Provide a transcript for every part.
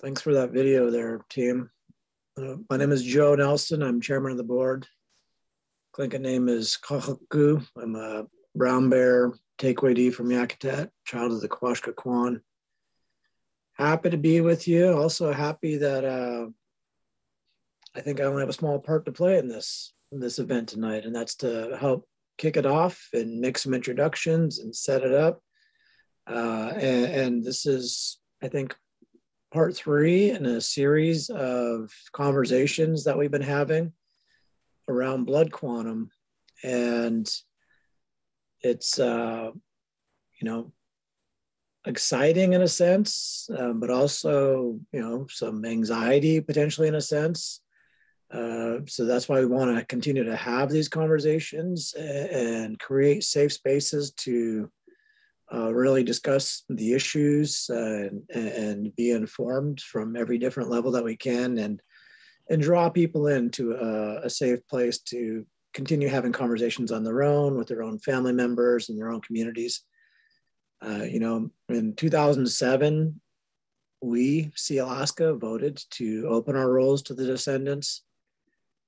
Thanks for that video there, team. My name is Joe Nelson. I'm chairman of the board. Clinton name is Kahaku. I'm a brown bear takeaway from Yakutat, child of the Kawashka Kwan. Happy to be with you. Also happy that I think I only have a small part to play in this event tonight, and that's to help kick it off and make some introductions and set it up. And this is, I think, part 3 in a series of conversations that we've been having around blood quantum. And it's, exciting in a sense, but also, some anxiety potentially in a sense. So that's why we want to continue to have these conversations and create safe spaces to really discuss the issues and be informed from every different level that we can, and draw people into a safe place to continue having conversations on their own with their own family members and their own communities. In 2007, we, Sealaska, voted to open our rolls to the descendants.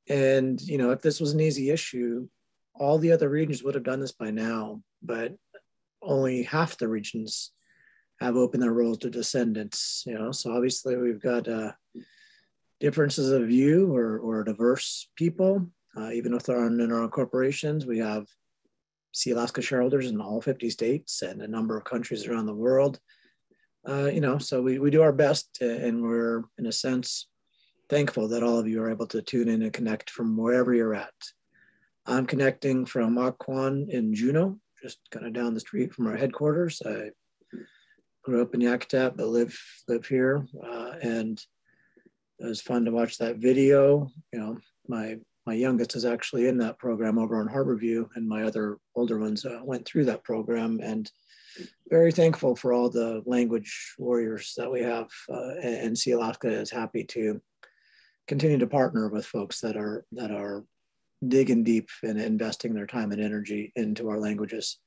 And, if this was an easy issue, all the other regions would have done this by now, but only half the regions have opened their rolls to descendants, so obviously we've got differences of view or diverse people, even if they're in our corporations. We have Sealaska shareholders in all 50 states and a number of countries around the world, so we do our best, and we're, in a sense, thankful that all of you are able to tune in and connect from wherever you're at. I'm connecting from Occoquan in Juneau, just kind of down the street from our headquarters. I grew up in Yakutat, but live here, and it was fun to watch that video. My youngest is actually in that program over on Harborview, and my other older ones went through that program, and very thankful for all the language warriors that we have, and Sealaska is happy to continue to partner with folks that are digging deep and investing their time and energy into our languages.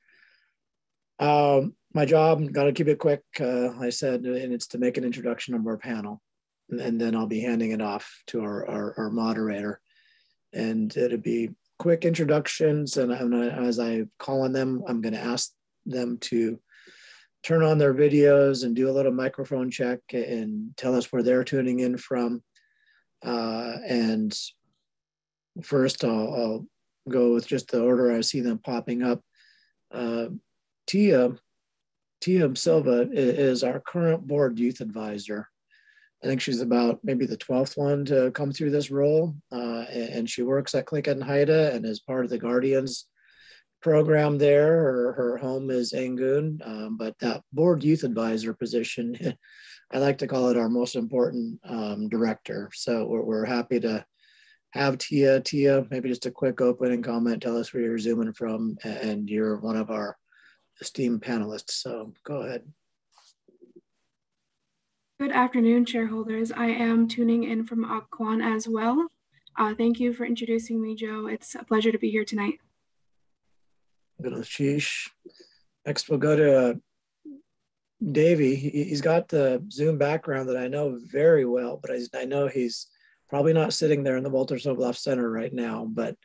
My job, got to keep it quick, I said, and it's to make an introduction of our panel, and then I'll be handing it off to our moderator. And it'll be quick introductions, and as I call on them, I'm going to ask them to turn on their videos and do a little microphone check and tell us where they're tuning in from. And first, I'll go with just the order I see them popping up. Tia Silva is our current board youth advisor. I think she's about maybe the 12th one to come through this role. And she works at Click and Haida and is part of the Guardians program there. Her home is Angoon, but that board youth advisor position, I like to call it our most important director. So we're happy to have Tia. Tia, maybe just a quick opening comment. Tell us where you're zooming from, and you're one of our esteemed panelists. So go ahead. Good afternoon, shareholders. I am tuning in from Occoquan as well. Thank you for introducing me, Joe. It's a pleasure to be here tonight. Good, Ashish. Next, we'll go to Davey. He's got the Zoom background that I know very well, but I know he's probably not sitting there in the Walter Sobloff Center right now, but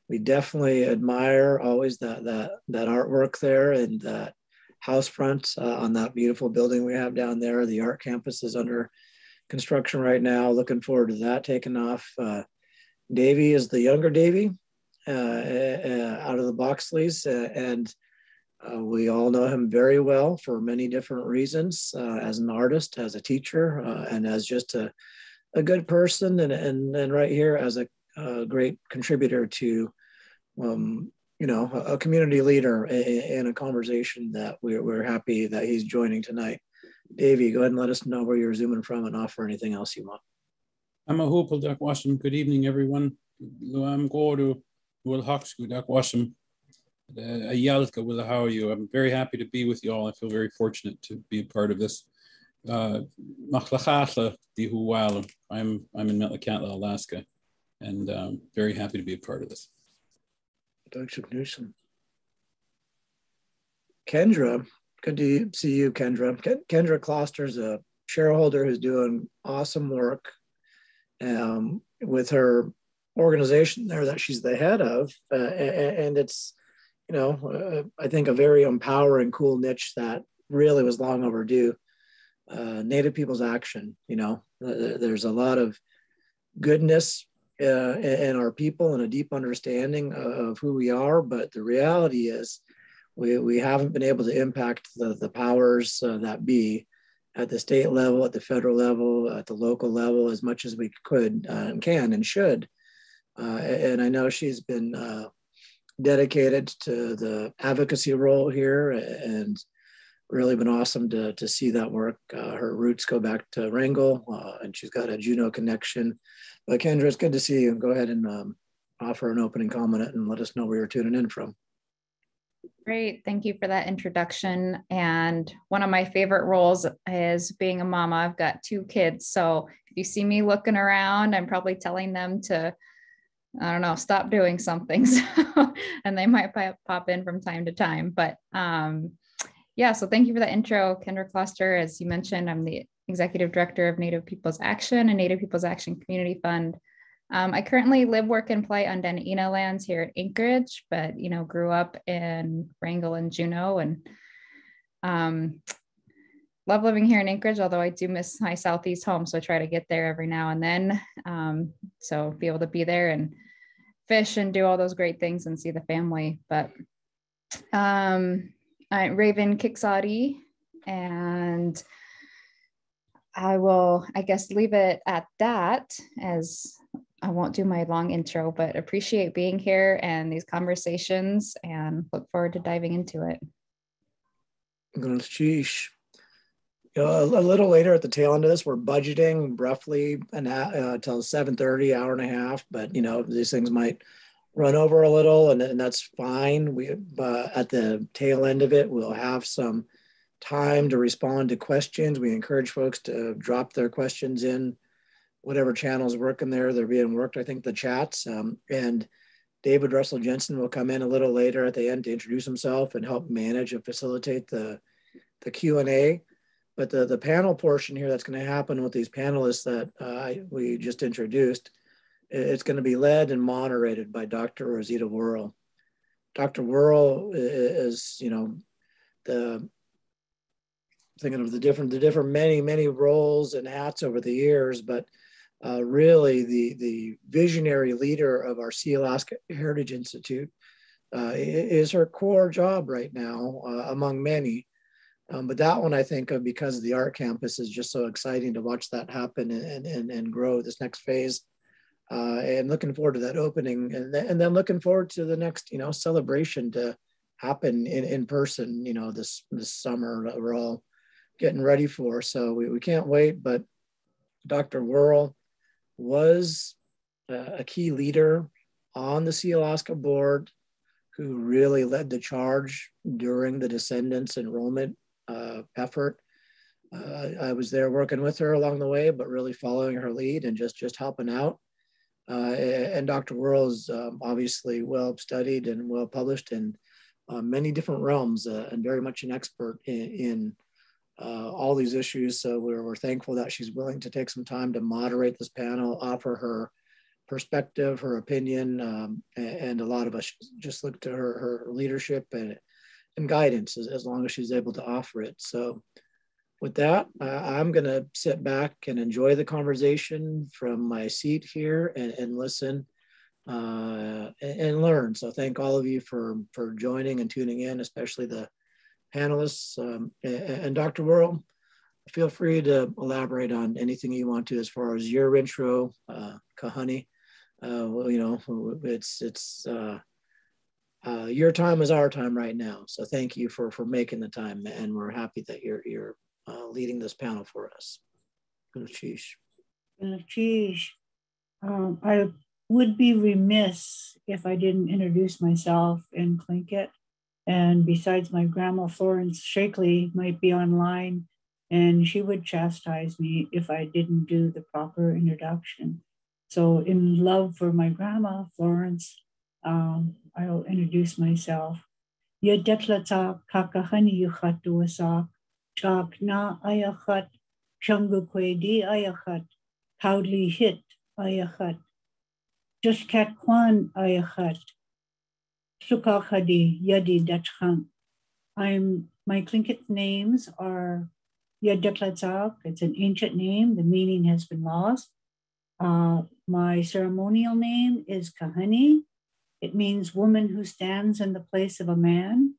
we definitely admire always that artwork there and that house front on that beautiful building we have down there. The art campus is under construction right now. Looking forward to that taking off. Davey is the younger Davey out of the Boxleys, and we all know him very well for many different reasons, as an artist, as a teacher, and as just a good person, and right here as a great contributor to a community leader in a conversation that we're happy that he's joining tonight. Davey, go ahead and let us know where you're zooming from and offer anything else you want. I'm a hopeful Dak Washam. Good evening, everyone. I'm Gordo Will Hawksku Dak Washam. Ayalka Will, how are you? I'm very happy to be with you all. I feel very fortunate to be a part of this. I'm in Metlakatla, Alaska, and very happy to be a part of this. Kendra, good to see you, Kendra. Kendra Kloster is a shareholder who's doing awesome work with her organization there that she's the head of. And it's, I think a very empowering, cool niche that really was long overdue. Native People's Action, there's a lot of goodness in our people and a deep understanding of who we are. But the reality is we haven't been able to impact the powers that be at the state level, at the federal level, at the local level as much as we could and can and should. And I know she's been dedicated to the advocacy role here and really been awesome to see that work. Her roots go back to Wrangell and she's got a Juneau connection. But Kendra, it's good to see you. Go ahead and offer an opening comment and let us know where you're tuning in from. Great. Thank you for that introduction. And one of my favorite roles is being a mama. I've got 2 kids. So if you see me looking around, I'm probably telling them to, I don't know, stop doing something. So, and they might pop in from time to time. But yeah, so thank you for that intro, Kendra Kloster. As you mentioned, I'm the Executive Director of Native People's Action and Native People's Action Community Fund. I currently live, work, and play on Dena'ina lands here at Anchorage, but, grew up in Wrangell and Juneau and love living here in Anchorage, although I do miss my Southeast home. So I try to get there every now and then. So be able to be there and fish and do all those great things and see the family. But I'm Raven Kiksadi, and I will, I guess, leave it at that, as I won't do my long intro, but appreciate being here and these conversations and look forward to diving into it. Sheesh. A little later at the tail end of this, we're budgeting roughly until 7:30, hour and a half, but these things might run over a little, and that's fine. We at the tail end of it, we'll have some time to respond to questions. We encourage folks to drop their questions in whatever channel's working there. They're being worked, I think, the chats. And David Russell Jensen will come in a little later at the end to introduce himself and help manage and facilitate the Q&A. But the panel portion here that's going to happen with these panelists that we just introduced, it's going to be led and moderated by Dr. Rosita Worl. Dr. Worl is, thinking of the different many roles and hats over the years, but really the visionary leader of our Sealaska Heritage Institute is her core job right now among many. But that one, I think, because the art campus is just so exciting to watch that happen and grow this next phase. And looking forward to that opening, and then looking forward to the next, celebration to happen in person, this summer that we're all getting ready for. So we can't wait. But Dr. Wuerl was a key leader on the Sealaska board who really led the charge during the Descendants enrollment effort. I was there working with her along the way, but really following her lead and just helping out. And Dr. Wuerl is obviously well studied and well published in many different realms and very much an expert in all these issues. So we're thankful that she's willing to take some time to moderate this panel, offer her perspective, her opinion, and a lot of us just look to her leadership and guidance as long as she's able to offer it. So with that, I'm going to sit back and enjoy the conversation from my seat here and listen and learn. So thank all of you for joining and tuning in, especially the panelists. And Dr. Wuerl, feel free to elaborate on anything you want to as far as your intro, Kahani. It's your time is our time right now. So thank you for making the time, and we're happy that you're leading this panel for us. Sheesh. I would be remiss if I didn't introduce myself in Tlingit. And besides, my grandma Florence Shakely might be online, and she would chastise me if I didn't do the proper introduction. So in love for my grandma Florence, I'll introduce myself. Yadetlata kakahani yuchatuasak, chak na ayachat Shangukwedi ayachat, Kaudli hit ayachat, Jushkat kwan ayachat, Sukakadi yadi dachang. My Tlingit names are Yaddeklatzak, it's an ancient name, the meaning has been lost. My ceremonial name is Kahani. It means woman who stands in the place of a man.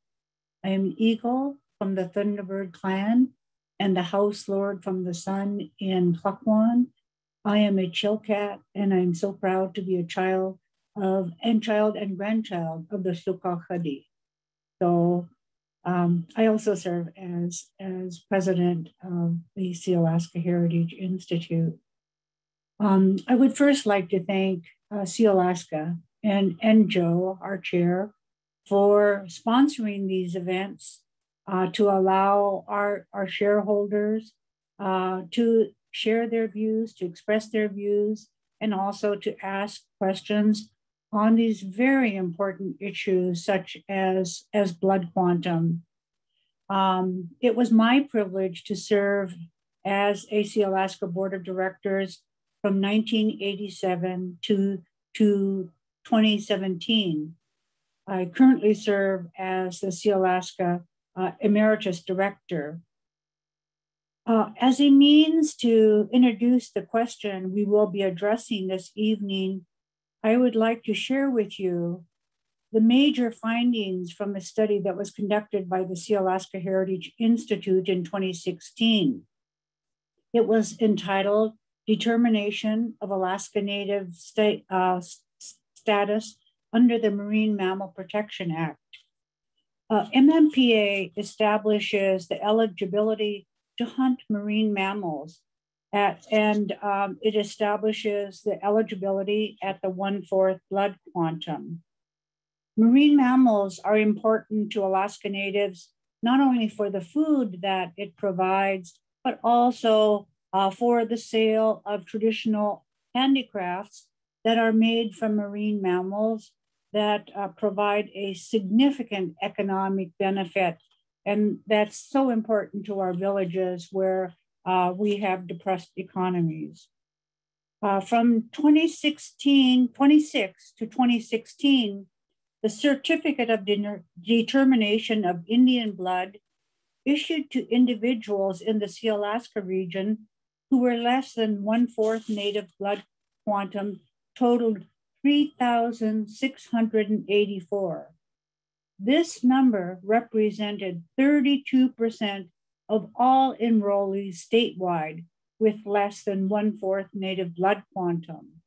I am an eagle from the Thunderbird clan and the house lord from the sun in Tlakwan. I am a Chilkat, and I'm so proud to be a child and grandchild of the Sukakadi. So I also serve as president of the Sealaska Heritage Institute. I would first like to thank Sealaska and Joe, our chair, for sponsoring these events to allow our shareholders to share their views, to express their views, and also to ask questions on these very important issues such as blood quantum. It was my privilege to serve as a Sealaska Board of Directors from 1987 to 2017. I currently serve as the Sealaska Emeritus Director. As a means to introduce the question we will be addressing this evening, I would like to share with you the major findings from a study that was conducted by the Sealaska Heritage Institute in 2016. It was entitled Determination of Alaska Native Status under the Marine Mammal Protection Act. MMPA establishes the eligibility to hunt marine mammals and it establishes the eligibility at the 1/4 blood quantum. Marine mammals are important to Alaska Natives, not only for the food that it provides, but also for the sale of traditional handicrafts that are made from marine mammals that provide a significant economic benefit. And that's so important to our villages where we have depressed economies. From 2026 to 2016, the Certificate of Determination of Indian Blood issued to individuals in the Sealaska region who were less than 1/4 Native blood quantum totaled 3,684. This number represented 32% of all enrollees statewide with less than 1/4 Native blood quantum.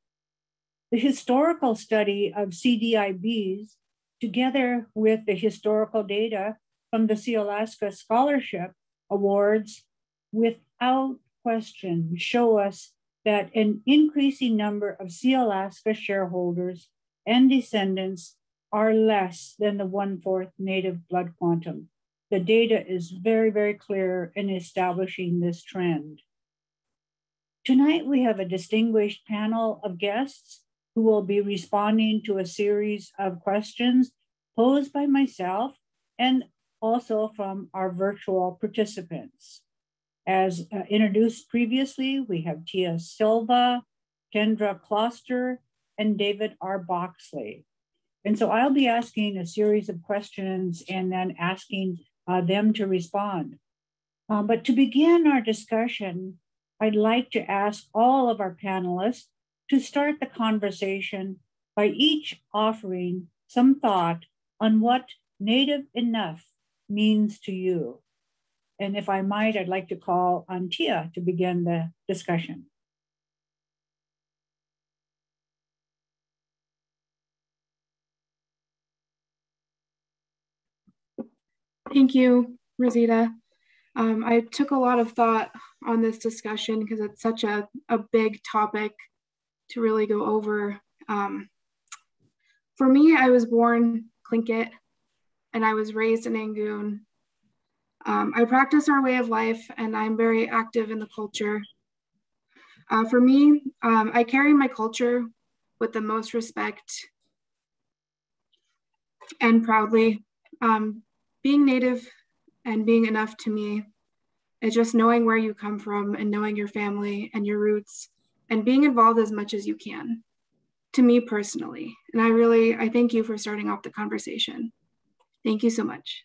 The historical study of CDIBs, together with the historical data from the Sealaska Scholarship Awards, without question show us that an increasing number of Sealaska shareholders and descendants are less than the 1/4 Native blood quantum. The data is very, very clear in establishing this trend. Tonight, we have a distinguished panel of guests who will be responding to a series of questions posed by myself and also from our virtual participants. As introduced previously, we have Tia Silva, Kendra Kloster, and David R. Boxley. And so I'll be asking a series of questions and then asking them to respond. But to begin our discussion, I'd like to ask all of our panelists to start the conversation by each offering some thought on what Native enough means to you. And if I might, I'd like to call on Tia to begin the discussion. Thank you, Rosita. I took a lot of thought on this discussion because it's such a big topic to really go over. For me, I was born Tlingit and I was raised in Angoon. I practice our way of life and I'm very active in the culture. For me, I carry my culture with the most respect and proudly. Being Native and being enough to me It's just knowing where you come from and knowing your family and your roots and being involved as much as you can, to me personally. And I thank you for starting off the conversation. Thank you so much.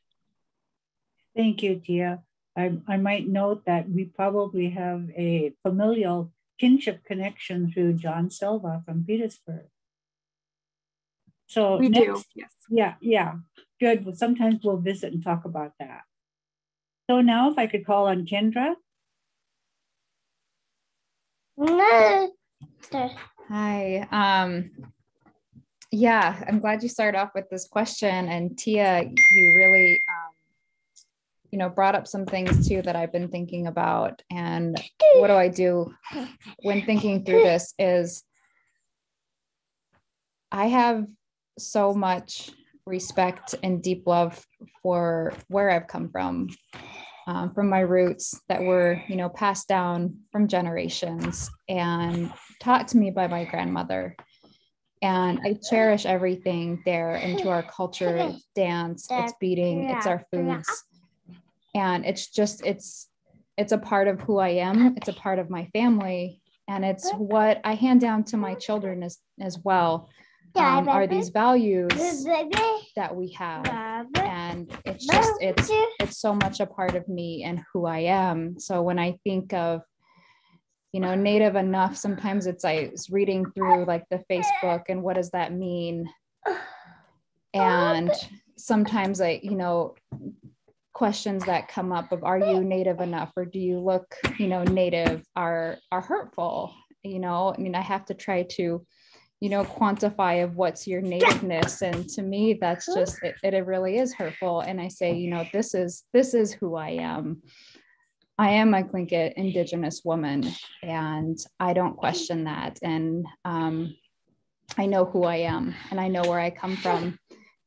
Thank you, Tia. I might note that we probably have a familial kinship connection through John Silva from Petersburg. So we do, yes. Yeah, good. Well, sometimes we'll visit and talk about that. So now if I could call on Kendra. Hi. Yeah, I'm glad you started off with this question. And Tia, you really, brought up some things too that I've been thinking about. And what do I do when thinking through this is I have so much respect and deep love for where I've come from my roots that were, passed down from generations and taught to me by my grandmother. And I cherish everything there into our culture. It's dance, it's beading, it's our foods. And it's a part of who I am. It's a part of my family. And it's what I hand down to my children as well. Are these values that we have, and it's so much a part of me and who I am. So when I think of Native enough, sometimes I was reading through like the Facebook and what does that mean, and sometimes questions that come up of are you Native enough, or do you look Native are hurtful. I have to try to quantify of what's your nativeness. And to me, that's just, it really is hurtful. And I say, this is who I am. I am a Tlingit Indigenous woman, and I don't question that. And I know who I am, and I know where I come from,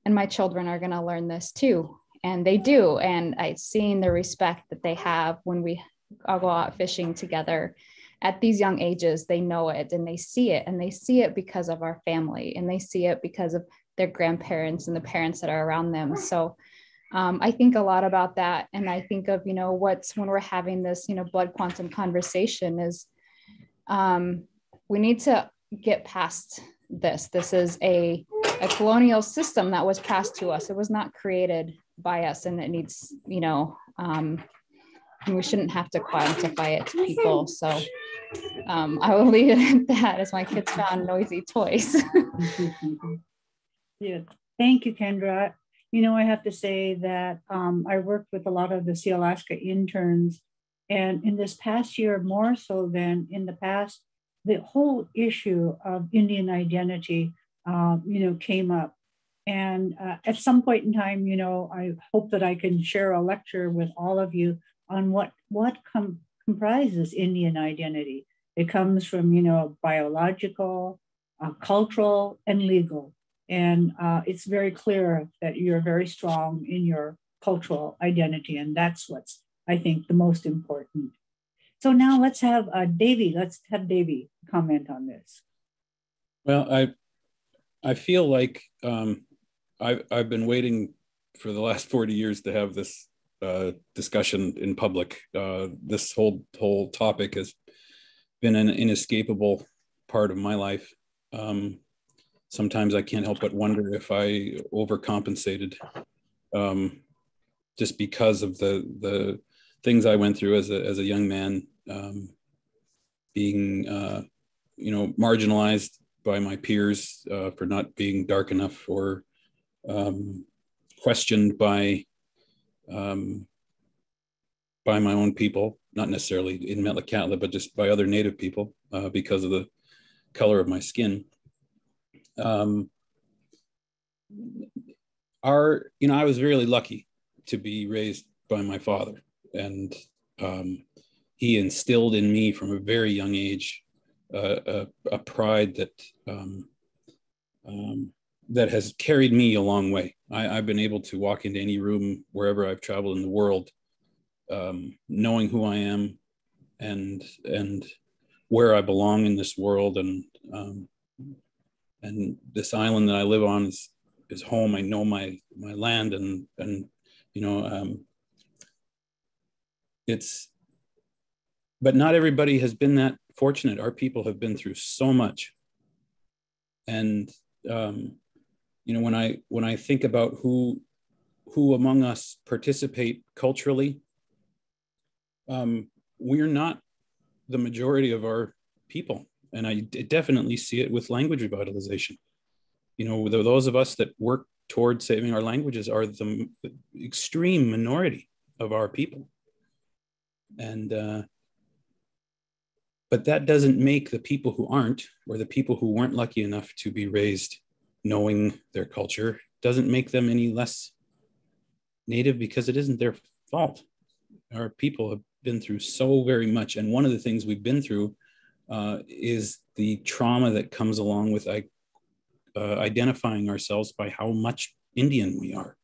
and my children are going to learn this too. And they do. And I've seen the respect that they have when we all go out fishing together. At these young ages, they know it and they see it because of our family, and they see it because of their grandparents and the parents that are around them. So I think a lot about that. And I think of, when we're having this, blood quantum conversation is we need to get past this. This is a colonial system that was passed to us. It was not created by us, and it needs, and we shouldn't have to quantify it to people. So I will leave it at that as my kids found noisy toys. Yeah, thank you, Kendra. I have to say that I worked with a lot of the Sealaska interns, and in this past year, more so than in the past, the whole issue of Indian identity, came up. And at some point in time, I hope that I can share a lecture with all of you on what comprises Indian identity. It comes from, biological, cultural, and legal. And it's very clear that you're very strong in your cultural identity. And that's what's, I think, the most important. So now let's have Davey. Let's have Davey comment on this. Well, I feel like I've been waiting for the last 40 years to have this discussion in public. This whole topic has been an inescapable part of my life. Sometimes I can't help but wonder if I overcompensated just because of the things I went through as a young man, being marginalized by my peers for not being dark enough, or questioned by my own people, not necessarily in Metlakatla, but just by other Native people because of the color of my skin. I was really lucky to be raised by my father, and he instilled in me from a very young age a pride that has carried me a long way. I've been able to walk into any room wherever I've traveled in the world, knowing who I am and where I belong in this world, and this island that I live on is home. I know my land, and but not everybody has been that fortunate. Our people have been through so much. And, you know, when I think about who among us participate culturally, we're not the majority of our people. And I definitely see it with language revitalization. You know, those of us that work toward saving our languages are the extreme minority of our people. And, but that doesn't make the people who aren't, or the people who weren't lucky enough to be raised knowing their culture, doesn't make them any less Native, because it isn't their fault. Our people have been through so very much. And one of the things we've been through is the trauma that comes along with identifying ourselves by how much Indian we are.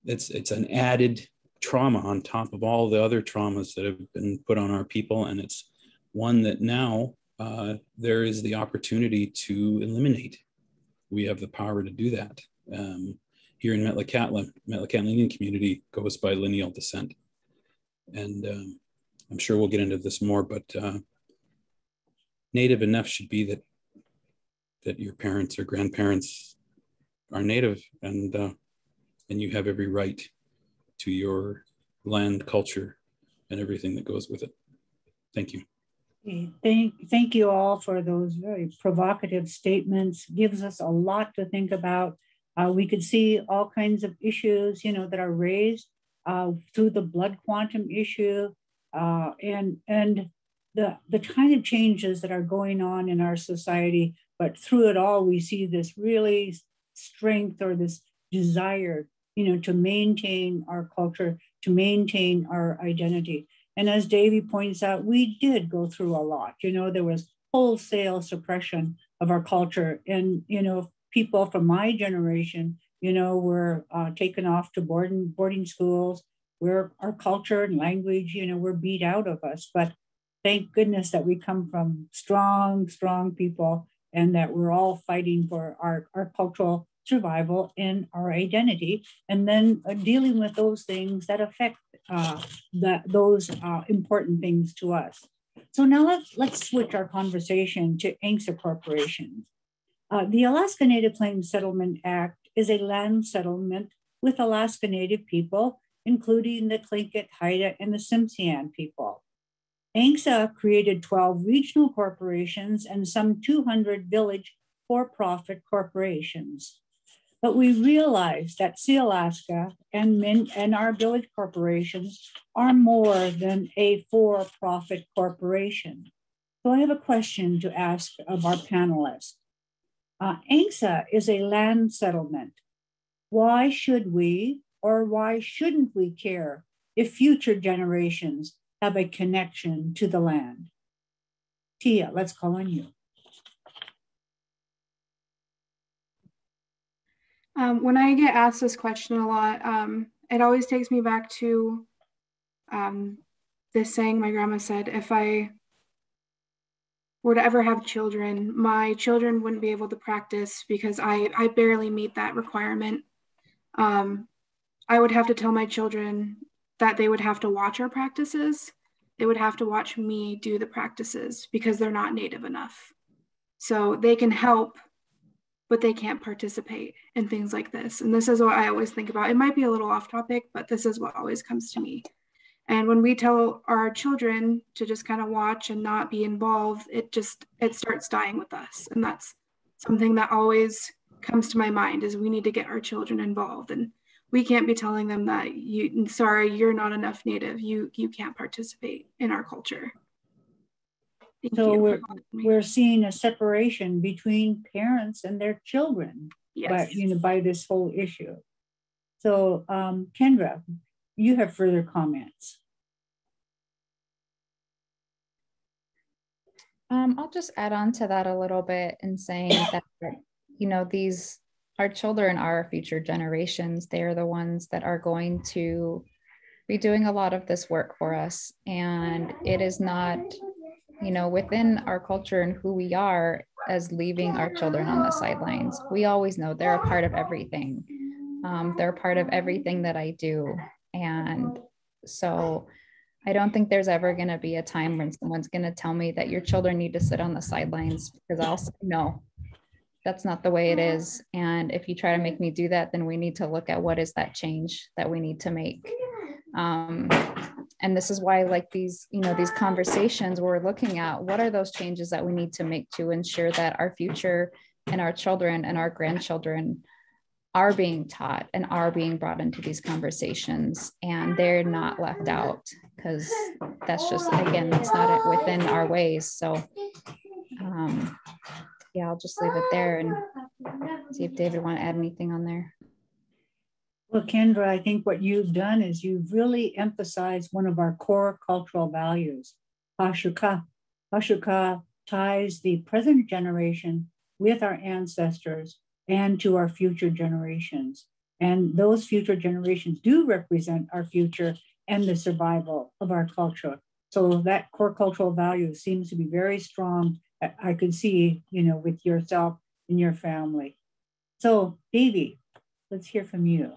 It's an added trauma on top of all the other traumas that have been put on our people. And it's one that now there is the opportunity to eliminate. We have the power to do that. Here in Metlakatla Indian community goes by lineal descent. And I'm sure we'll get into this more, but Native enough should be that your parents or grandparents are Native, and you have every right to your land, culture, and everything that goes with it. Thank you. Thank you all for those very provocative statements. Gives us a lot to think about. We could see all kinds of issues, you know, that are raised through the blood quantum issue and the kind of changes that are going on in our society. But through it all, we see this really strength, or this desire, you know, to maintain our culture, to maintain our identity. And as Davey points out, we did go through a lot. You know, there was wholesale suppression of our culture. And, you know, people from my generation, you know, were taken off to boarding schools, where our culture and language, you know, were beat out of us. But thank goodness that we come from strong, strong people, and that we're all fighting for our cultural survival and our identity, and then dealing with those things that affect those important things to us. So now let's switch our conversation to ANCSA corporations. The Alaska Native Claims Settlement Act is a land settlement with Alaska Native people, including the Tlingit, Haida, and the Tsimshian people. ANCSA created 12 regional corporations and some 200 village for-profit corporations. But we realized that Sealaska and our village corporations are more than a for-profit corporation. So I have a question to ask of our panelists. ANCSA is a land settlement. Why should we, or why shouldn't we care if future generations have a connection to the land? Tia, let's call on you. When I get asked this question a lot, it always takes me back to this saying my grandma said: if I were to ever have children, my children wouldn't be able to practice because I barely meet that requirement. I would have to tell my children that they would have to watch our practices. They would have to watch me do the practices because they're not Native enough. So they can help, but they can't participate in things like this. And this is what I always think about. It might be a little off topic, but this is what always comes to me. And when we tell our children to just kind of watch and not be involved, it starts dying with us. And that's something that always comes to my mind, is we need to get our children involved. And we can't be telling them that sorry, you're not enough Native. You can't participate in our culture. So we're seeing a separation between parents and their children, yes, by this whole issue. So Kendra, you have further comments. I'll just add on to that a little bit in saying that, you know, our children are our future generations. They are the ones that are going to be doing a lot of this work for us. And it is not, you know, within our culture and who we are as leaving our children on the sidelines. We always know they're a part of everything. They're a part of everything that I do. And so I don't think there's ever going to be a time when someone's going to tell me that your children need to sit on the sidelines, because I'll say, no, that's not the way it is. And if you try to make me do that, then we need to look at what is that change that we need to make. And this is why, like these, you know, these conversations we're looking at, what are those changes that we need to make to ensure that our future and our children and our grandchildren are being taught and are being brought into these conversations, and they're not left out, because that's just, again, that's not within our ways. So yeah, I'll just leave it there and see if David want to add anything on there. Well, Kendra, I think what you've done is you've really emphasized one of our core cultural values, Hashuka. Hashuka ties the present generation with our ancestors and to our future generations. And those future generations do represent our future and the survival of our culture. So that core cultural value seems to be very strong. I could see, you know, with yourself and your family. So Davey, let's hear from you.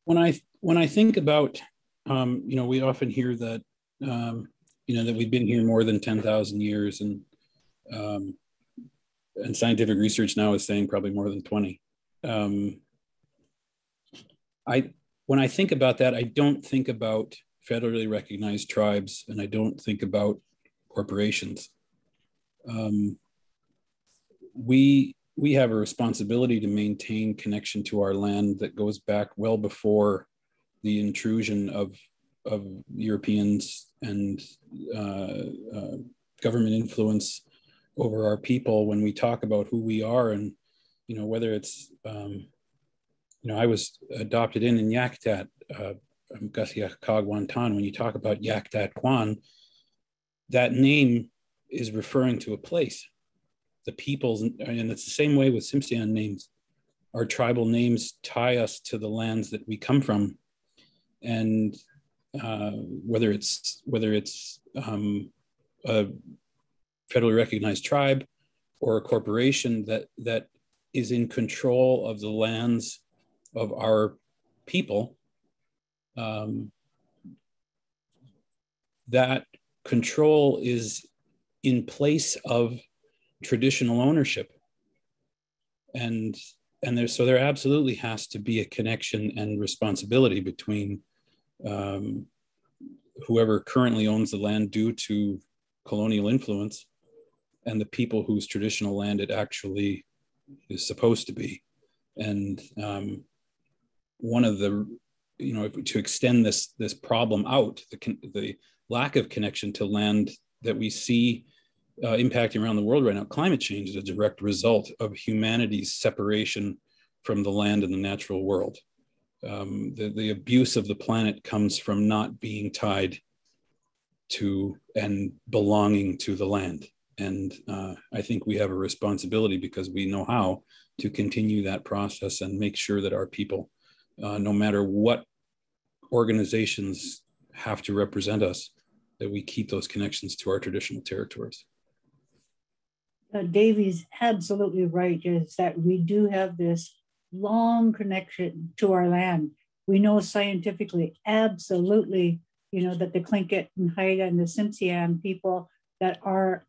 When I think about, you know, we often hear that, you know, that we've been here more than 10,000 years, and scientific research now is saying probably more than 20. When I think about that, I don't think about federally recognized tribes, and I don't think about corporations. We have a responsibility to maintain connection to our land that goes back well before the intrusion of Europeans and government influence over our people. When we talk about who we are, and you know, whether it's you know, I was adopted in Yakutat, Kagwantan. When you talk about Yakutat Kwan, that name is referring to a place. The peoples, and it's the same way with Tsimshian names. Our tribal names tie us to the lands that we come from, and whether it's a federally recognized tribe or a corporation that is in control of the lands of our people, that control is in place of traditional ownership, and there absolutely has to be a connection and responsibility between whoever currently owns the land due to colonial influence and the people whose traditional land it actually is supposed to be. And one of the, you know, to extend this problem out, the lack of connection to land that we see impacting around the world right now, climate change is a direct result of humanity's separation from the land and the natural world. The abuse of the planet comes from not being tied to and belonging to the land. And I think we have a responsibility, because we know how to continue that process and make sure that our people, no matter what organizations have to represent us, that we keep those connections to our traditional territories. Davey's absolutely right, is that we do have this long connection to our land. We know scientifically, absolutely, you know, that the Tlingit and Haida and the Tsimshian people, that our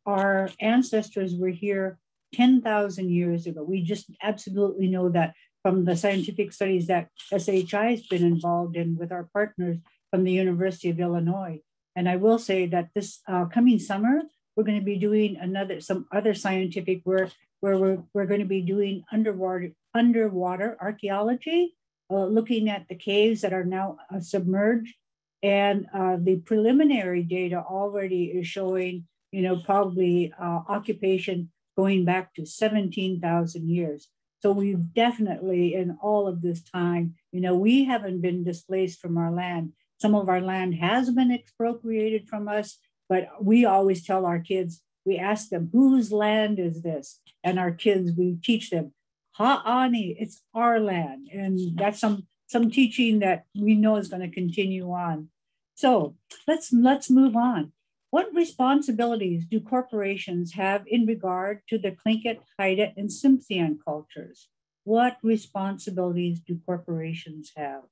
ancestors were here 10,000 years ago. We just absolutely know that from the scientific studies that SHI has been involved in with our partners from the University of Illinois. And I will say that this coming summer, we're going to be doing some other scientific work where we're going to be doing underwater archaeology, looking at the caves that are now submerged. And the preliminary data already is showing, you know, probably occupation going back to 17,000 years. So we've definitely, in all of this time, you know, we haven't been displaced from our land. Some of our land has been expropriated from us, but we always tell our kids, we ask them, whose land is this? And our kids, we teach them, Ha'ani, it's our land. And that's some teaching that we know is going to continue on. So let's move on. What responsibilities do corporations have in regard to the Tlingit, Haida, and Tsimshian cultures? What responsibilities do corporations have?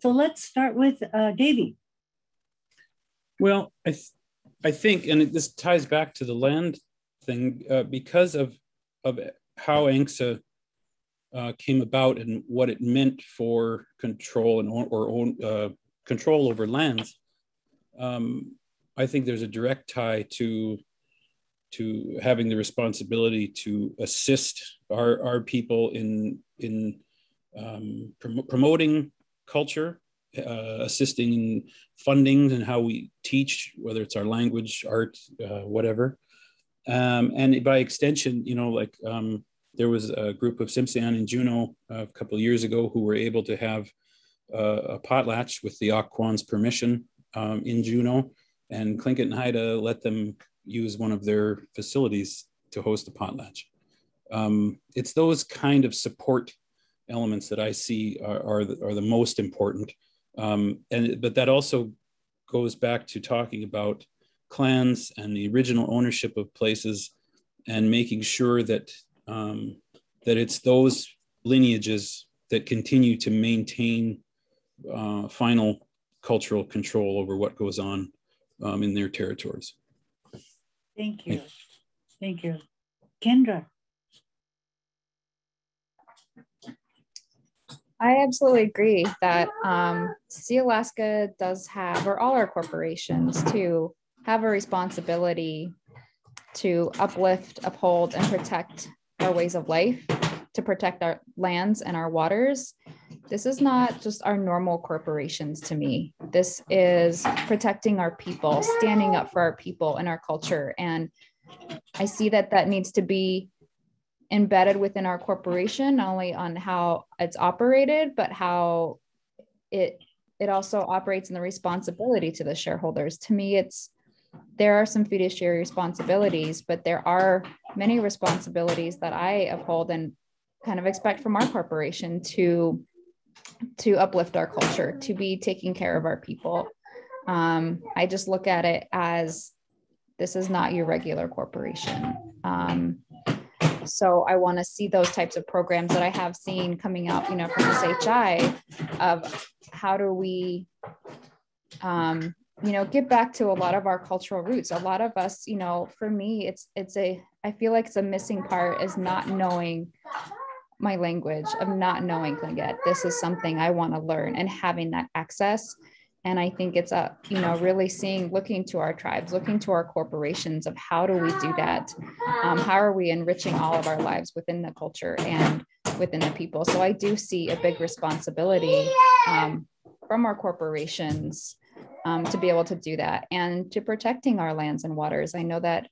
So let's start with Davey. Well, I think, and this ties back to the land thing, because of how ANCSA came about and what it meant for control and control over lands. I think there's a direct tie to having the responsibility to assist our people in promoting culture, assisting in funding and how we teach, whether it's our language, art, whatever. And by extension, there was a group of Tsimshian in Juneau a couple of years ago who were able to have a potlatch with the Occoquan's permission in Juneau, and Tlingit and Haida let them use one of their facilities to host a potlatch. It's those kind of support elements that I see are the most important. But that also goes back to talking about clans and the original ownership of places, and making sure that that it's those lineages that continue to maintain final cultural control over what goes on in their territories. Thank you. Thank you. Kendra. I absolutely agree that Sealaska does have, or all our corporations too, have a responsibility to uplift, uphold, and protect our ways of life, to protect our lands and our waters. This is not just our normal corporations to me. This is protecting our people, standing up for our people and our culture. And I see that that needs to be embedded within our corporation, not only on how it's operated, but how it also operates in the responsibility to the shareholders. To me, there are some fiduciary responsibilities, but there are many responsibilities that I uphold and kind of expect from our corporation to uplift our culture, to be taking care of our people. I just look at it as this is not your regular corporation. So I want to see those types of programs that I have seen coming out, from SHI, of how do we, get back to a lot of our cultural roots. A lot of us, for me, I feel like it's a missing part is not knowing my language, of not knowing Tlingit. This is something I want to learn, and having that access. And I think it's really looking to our tribes, looking to our corporations of how do we do that? How are we enriching all of our lives within the culture and within the people? So I do see a big responsibility from our corporations to be able to do that, and to protecting our lands and waters. I know that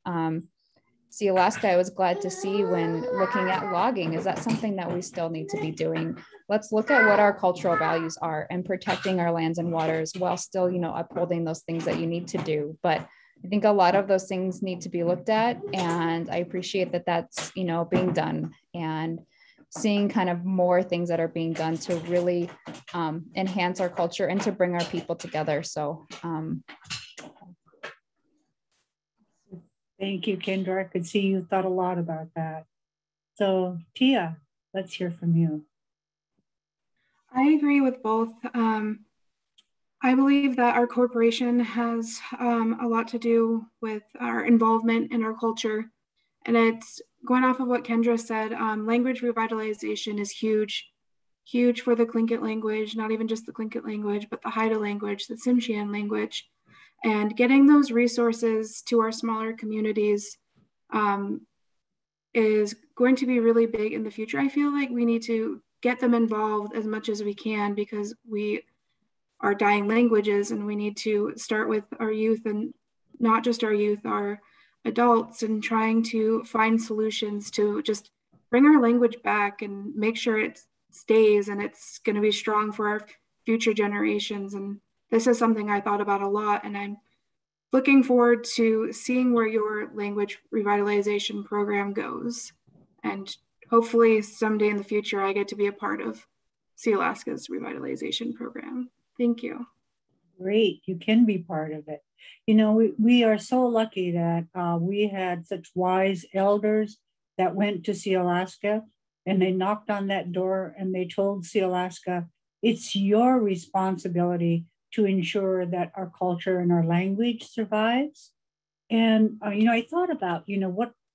Sealaska, I was glad to see when looking at logging, is that something that we still need to be doing? Let's look at what our cultural values are and protecting our lands and waters while still, upholding those things that you need to do. But I think a lot of those things need to be looked at, and I appreciate that that's, being done, and seeing kind of more things that are being done to really enhance our culture and to bring our people together. So thank you, Kendra. I could see you thought a lot about that. So Tia, let's hear from you. I agree with both. I believe that our corporation has a lot to do with our involvement in our culture. And it's going off of what Kendra said, language revitalization is huge for the Tlingit language, not even just the Tlingit language, but the Haida language, the Tsimshian language. And getting those resources to our smaller communities is going to be really big in the future. I feel like we need to get them involved as much as we can, because we are dying languages, and we need to start with our youth, and not just our youth, our adults, and trying to find solutions to just bring our language back and make sure it stays and it's going to be strong for our future generations. And this is something I thought about a lot, and I'm looking forward to seeing where your language revitalization program goes. And hopefully someday in the future, I get to be a part of Sealaska's revitalization program. Thank you. Great, you can be part of it. We are so lucky that we had such wise elders that went to Sealaska, and they knocked on that door and they told Sealaska, it's your responsibility to ensure that our culture and our language survives. And, I thought about,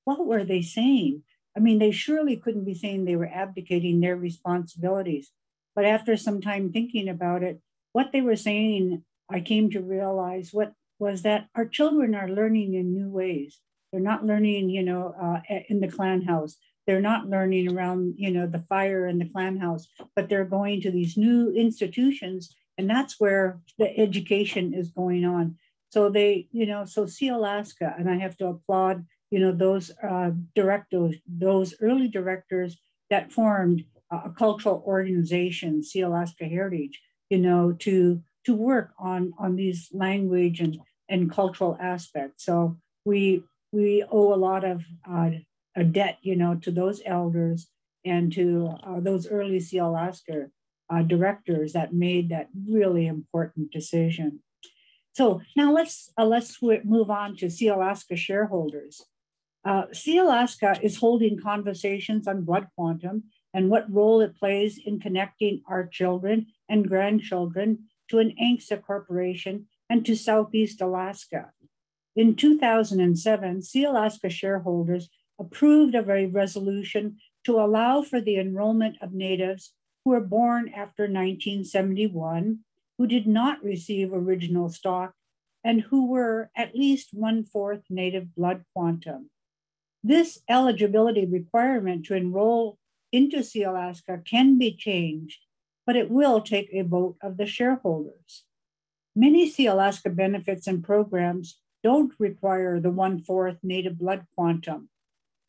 what were they saying? I mean, they surely couldn't be saying they were abdicating their responsibilities. But after some time thinking about it, what they were saying, I came to realize was that our children are learning in new ways. They're not learning, in the clan house. They're not learning around, the fire in the clan house, but they're going to these new institutions, and that's where the education is going on. So so Sealaska, and I have to applaud, those directors, those early directors that formed a cultural organization, Sealaska Heritage, to work on these language and cultural aspects. So we owe a lot of a debt, to those elders and to those early Sealaska directors that made that really important decision. So now let's move on to Sealaska shareholders. Sealaska is holding conversations on blood quantum and what role it plays in connecting our children and grandchildren to an ANCSA corporation and to Southeast Alaska. In 2007, Sealaska shareholders approved of a resolution to allow for the enrollment of natives who were born after 1971, who did not receive original stock, and who were at least 1/4 native blood quantum. This eligibility requirement to enroll into Sealaska can be changed, but it will take a vote of the shareholders. Many Sealaska benefits and programs don't require the 1/4 native blood quantum.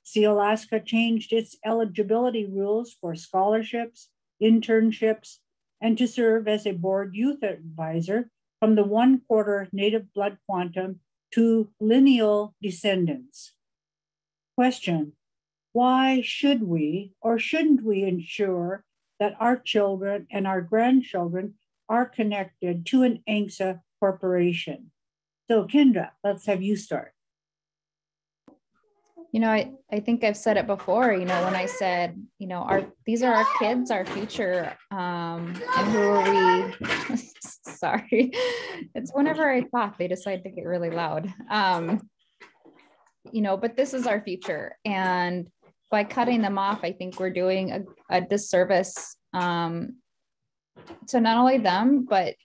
Sealaska changed its eligibility rules for scholarships, internships, and to serve as a board youth advisor from the 1/4 native blood quantum to lineal descendants. Question: why should we or shouldn't we ensure that our children and our grandchildren are connected to an ANCSA corporation? So Kendra, let's have you start. I think I've said it before, when I said, these are our kids, our future, and who are we? Sorry. It's whenever I talk, they decide to get really loud. But this is our future. And by cutting them off, I think we're doing a disservice to not only them, but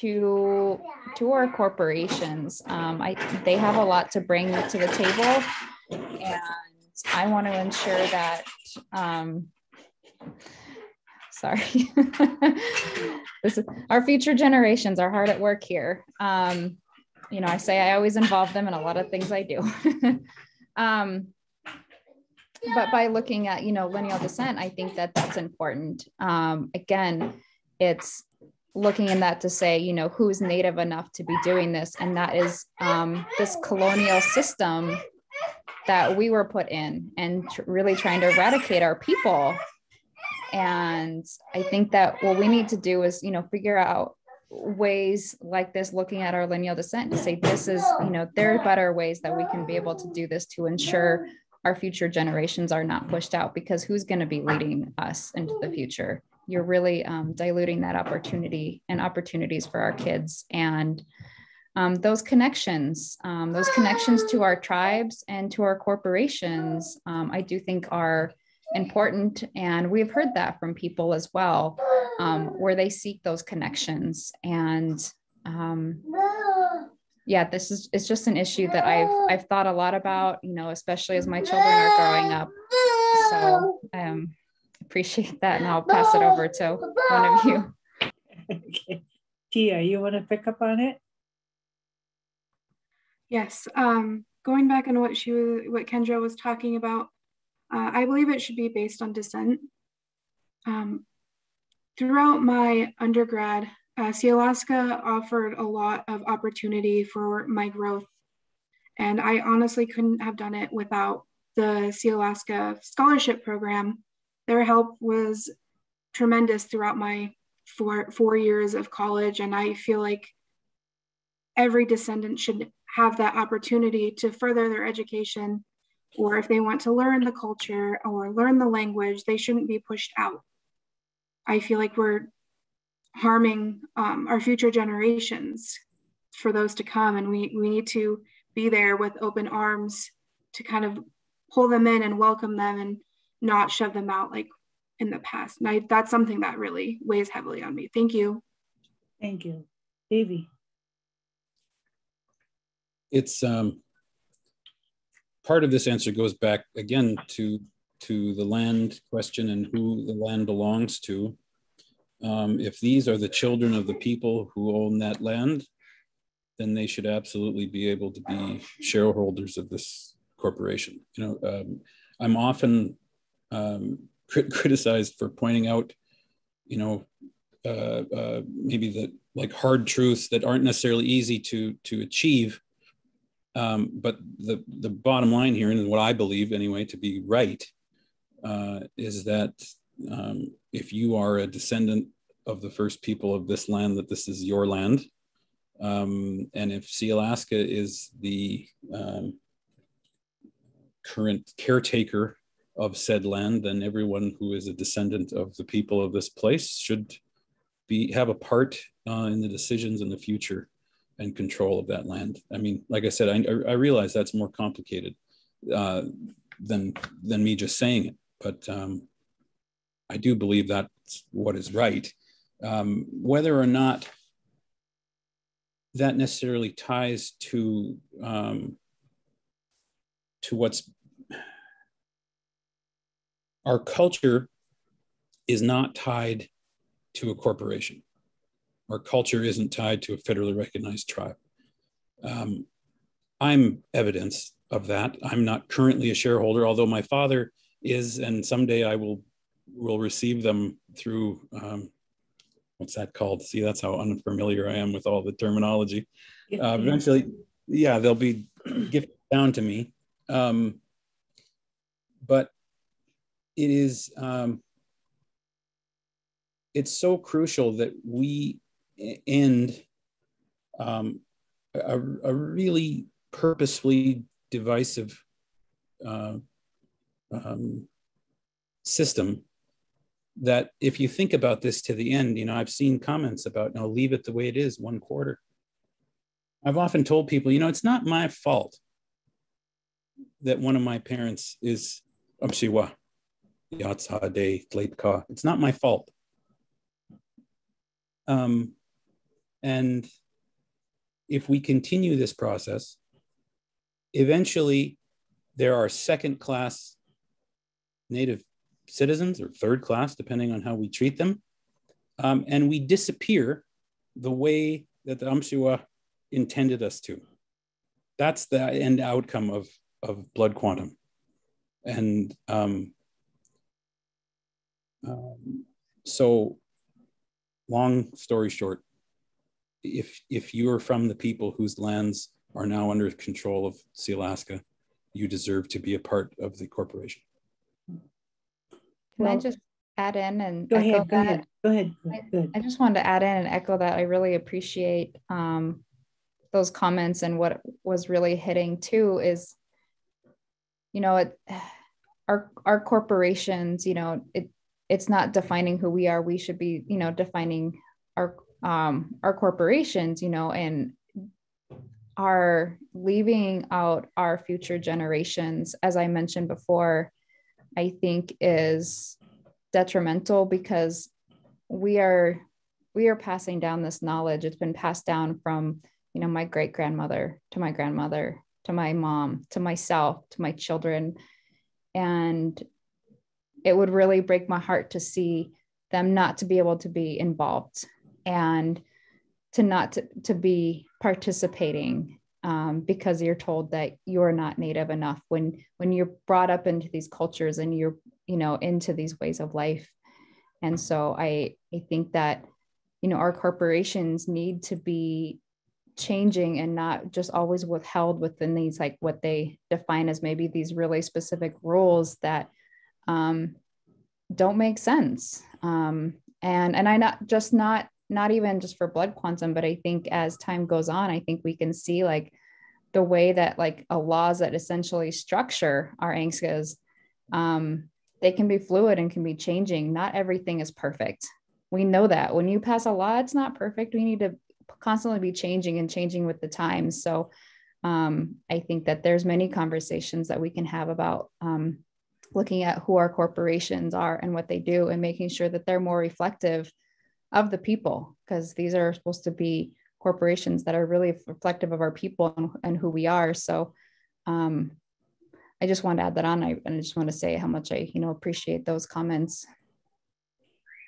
to our corporations. They have a lot to bring to the table. And I want to ensure that, sorry, our future generations are hard at work here. I say I always involve them in a lot of things I do. But by looking at, lineal descent, I think that that's important. Again, it's looking in that to say, who's native enough to be doing this. And that is this colonial system that we were put in and really trying to eradicate our people. And I think that what we need to do is, figure out ways like this, looking at our lineal descent to say, this is, there are better ways that we can be able to do this to ensure our future generations are not pushed out, because who's going to be leading us into the future? You're really diluting that opportunity and opportunities for our kids. And those connections to our tribes and to our corporations, I do think are important. And we've heard that from people as well, where they seek those connections. And it's just an issue that I've thought a lot about, especially as my children are growing up. So appreciate that. And I'll pass it over to one of you. Okay. Tia, you want to pick up on it? Yes, going back on what Kendra was talking about, I believe it should be based on descent. Throughout my undergrad, Sealaska offered a lot of opportunity for my growth, and I honestly couldn't have done it without the Sealaska scholarship program. Their help was tremendous throughout my four years of college, and I feel like every descendant should have that opportunity to further their education, or if they want to learn the culture or learn the language, they shouldn't be pushed out. I feel like we're harming our future generations for those to come. And we need to be there with open arms to kind of pull them in and welcome them and not shove them out like in the past. And that's something that really weighs heavily on me. Thank you. Thank you. Davey. It's part of this answer goes back again to the land question and who the land belongs to. If these are the children of the people who own that land, then they should absolutely be able to be shareholders of this corporation. I'm often criticized for pointing out, maybe the like hard truths that aren't necessarily easy to achieve. But the bottom line here, and what I believe anyway to be right, is that if you are a descendant of the first people of this land, that this is your land. And if Sealaska is the current caretaker of said land, then everyone who is a descendant of the people of this place should have a part in the decisions in the future and control of that land. I mean, like I said, I realize that's more complicated than me just saying it, but I do believe that's what is right. Whether or not that necessarily ties to what's our culture is not tied to a corporation. Our culture isn't tied to a federally recognized tribe. I'm evidence of that. I'm not currently a shareholder, although my father is, and someday I will receive them through, what's that called? See, that's how unfamiliar I am with all the terminology. Eventually, yeah, they'll be gifted down to me. But it is, it's so crucial that we end a really purposefully divisive system that if you think about this to the end, I've seen comments about, no, leave it the way it is, 1/4. I've often told people, it's not my fault that one of my parents is Amshiwa, Yatsade, Tleitka. It's not my fault. And if we continue this process, eventually there are second-class Native citizens or third class, depending on how we treat them. And we disappear the way that the Amshiwa intended us to. That's the end outcome of blood quantum. And so long story short, if you are from the people whose lands are now under control of Sealaska, you deserve to be a part of the corporation. Can I just add in and go echo ahead, that? Go ahead. I just wanted to add in and echo that. I really appreciate those comments, and what was really hitting too is, our corporations, it's not defining who we are. We should be, defining our corporations, and are leaving out our future generations, as I mentioned before, I think is detrimental, because we are passing down this knowledge. It's been passed down from, my great-grandmother to my grandmother, to my mom, to myself, to my children. And it would really break my heart to see them not to be able to be involved and to be participating, because you're told that you're not Native enough when you're brought up into these cultures and you're, into these ways of life. And so I think that, our corporations need to be changing and not just always withheld within these, like what they define as maybe these really specific rules that don't make sense. And I not even just for blood quantum, but I think as time goes on, I think we can see like the way that like laws that essentially structure our ANCSAs, they can be fluid and can be changing. Not everything is perfect. we know that when you pass a law, it's not perfect. We need to constantly be changing and changing with the times. So I think that there's many conversations that we can have about looking at who our corporations are and what they do, and making sure that they're more reflective of the people, because these are supposed to be corporations that are really reflective of our people and who we are. So I just want to add that on. I just want to say how much I, appreciate those comments.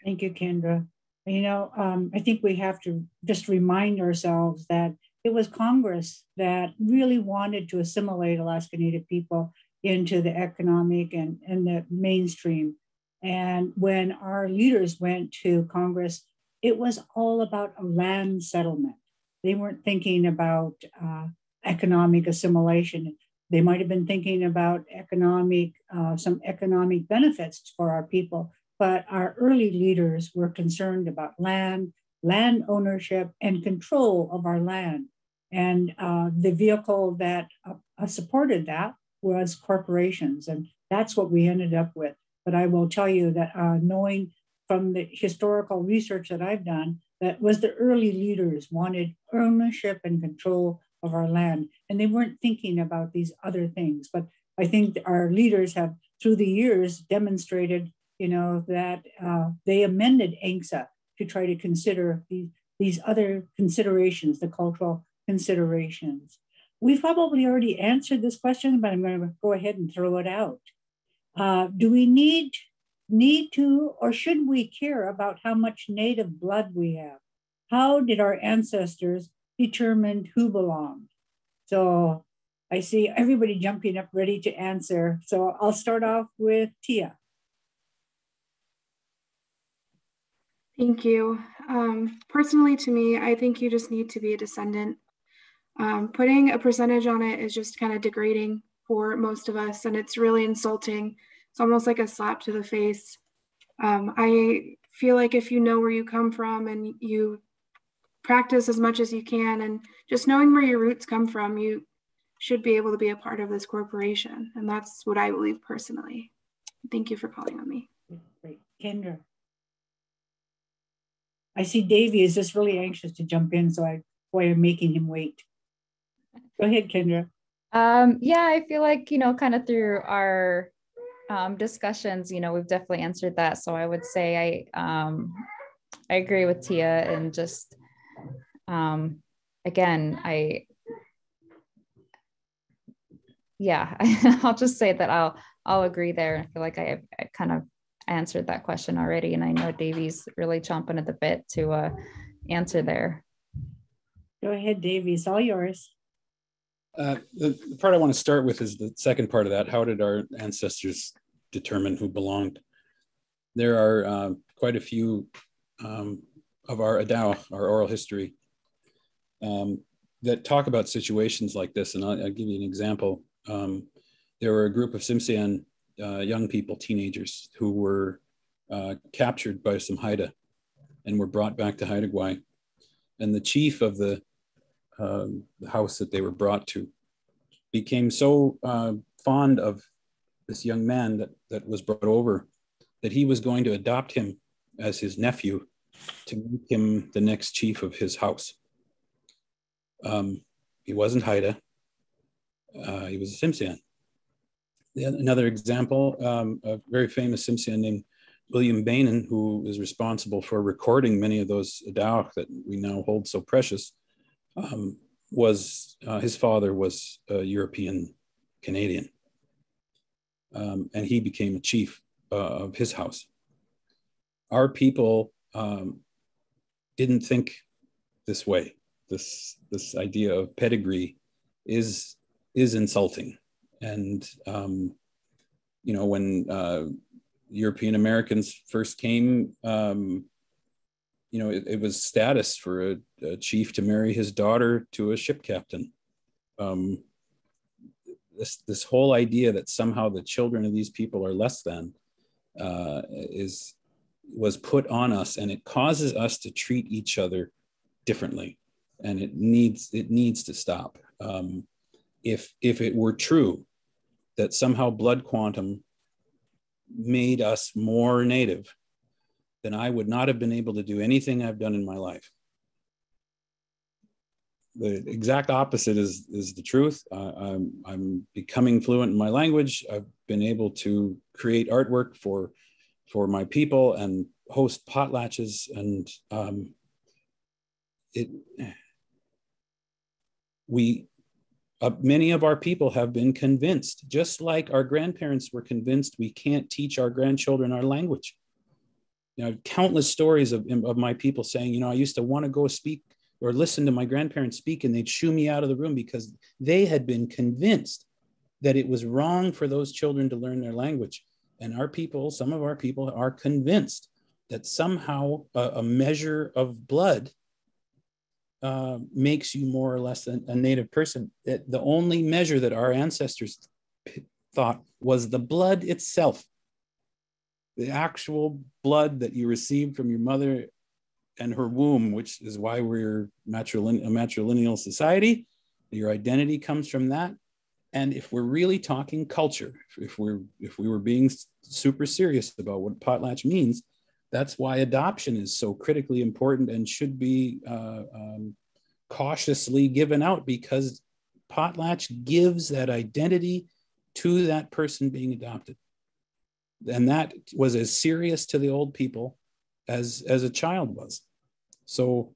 Thank you, Kendra. I think we have to just remind ourselves that it was Congress that really wanted to assimilate Alaska Native people into the economic and the mainstream. And when our leaders went to Congress, it was all about a land settlement. They weren't thinking about economic assimilation. They might have been thinking about some economic benefits for our people, but our early leaders were concerned about land ownership, and control of our land. And the vehicle that supported that was corporations. And that's what we ended up with. But I will tell you that knowing from the historical research that I've done, that was the early leaders wanted ownership and control of our land. And they weren't thinking about these other things. But I think our leaders have, through the years, demonstrated, that they amended ANCSA to try to consider these other considerations, the cultural considerations. We've probably already answered this question, but I'm going to go ahead and throw it out. Do we need to, or should we care about how much Native blood we have? How did our ancestors determine who belonged? So I see everybody jumping up ready to answer. So I'll start off with Tia. Thank you. Personally, to me, I think you just need to be a descendant. Putting a percentage on it is just kind of degrading for most of us, and it's really insulting. It's almost like a slap to the face. I feel like if you know where you come from and you practice as much as you can, and just knowing where your roots come from, you should be able to be a part of this corporation. And that's what I believe personally. Thank you for calling on me. Great. Kendra. I see Davey is just really anxious to jump in, so I'm making him wait. Go ahead, Kendra. Yeah, I feel like, kind of through our discussions, we've definitely answered that. So I would say I agree with Tia, and just, again, I'll just say that I'll agree there. I feel like I kind of answered that question already, and I know Davey's really chomping at the bit to answer there. Go ahead, Davey, it's all yours. The part I want to start with is the second part of that. How did our ancestors determine who belonged? There are quite a few of our Adao, our oral history, that talk about situations like this. And I'll give you an example. There were a group of Tsimshian young people, teenagers, who were captured by some Haida and were brought back to Haida Gwaii. And the chief of the house that they were brought to became so fond of this young man that was brought over that he was going to adopt him as his nephew to make him the next chief of his house. He wasn't Haida. He was a Tsimshian. Another example, a very famous Tsimshian named William Bainan, who is responsible for recording many of those Adao that we now hold so precious, his father was a European Canadian, and he became a chief of his house. Our people didn't think this way. This idea of pedigree is insulting. And, when European Americans first came, it was status for a chief to marry his daughter to a ship captain. This whole idea that somehow the children of these people are less than was put on us, and it causes us to treat each other differently, and it needs to stop. If it were true that somehow blood quantum made us more Native, then I would not have been able to do anything I've done in my life. The exact opposite is the truth. I'm becoming fluent in my language. I've been able to create artwork for my people and host potlatches, and many of our people have been convinced, just like our grandparents were convinced we can't teach our grandchildren our language. Countless stories of my people saying, I used to want to go speak or listen to my grandparents speak, and they'd shoo me out of the room because they had been convinced that it was wrong for those children to learn their language. And our people, some of our people, are convinced that somehow a measure of blood makes you more or less a native person. The only measure that our ancestors thought was the blood itself, the actual blood that you received from your mother and her womb, which is why we're a matrilineal society. Your identity comes from that. And if we're really talking culture, if we were being super serious about what potlatch means, that's why adoption is so critically important and should be cautiously given out, because potlatch gives that identity to that person being adopted. And that was as serious to the old people as a child was. So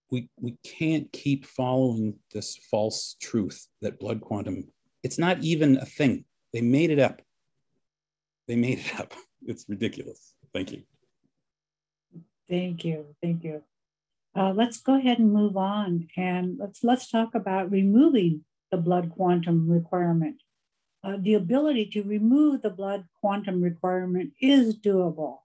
we can't keep following this false truth that blood quantum, it's not even a thing. They made it up. It's ridiculous. Thank you. Thank you. Let's go ahead and move on, and let's talk about removing the blood quantum requirement. The ability to remove the blood quantum requirement is doable.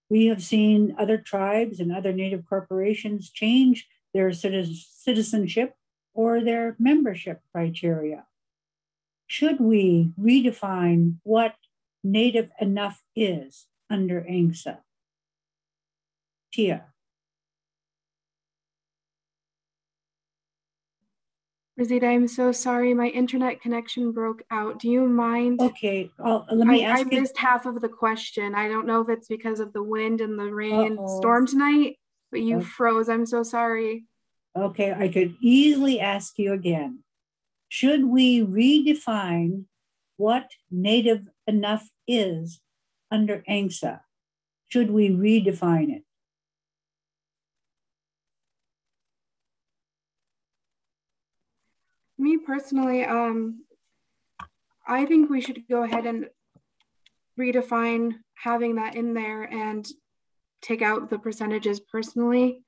We have seen other tribes and other Native corporations change their citizenship or their membership criteria. Should we redefine what Native enough is under ANCSA? Tia. Rosita, I'm so sorry. My internet connection broke out. Do you mind? Okay, let me ask you. I missed half of the question. I don't know if it's because of the wind and the rain storm tonight, but you froze. I'm so sorry. Okay, I could easily ask you again. Should we redefine what Native enough is under ANCSA? Should we redefine it? Me personally, I think we should go ahead and redefine having that in there and take out the percentages personally.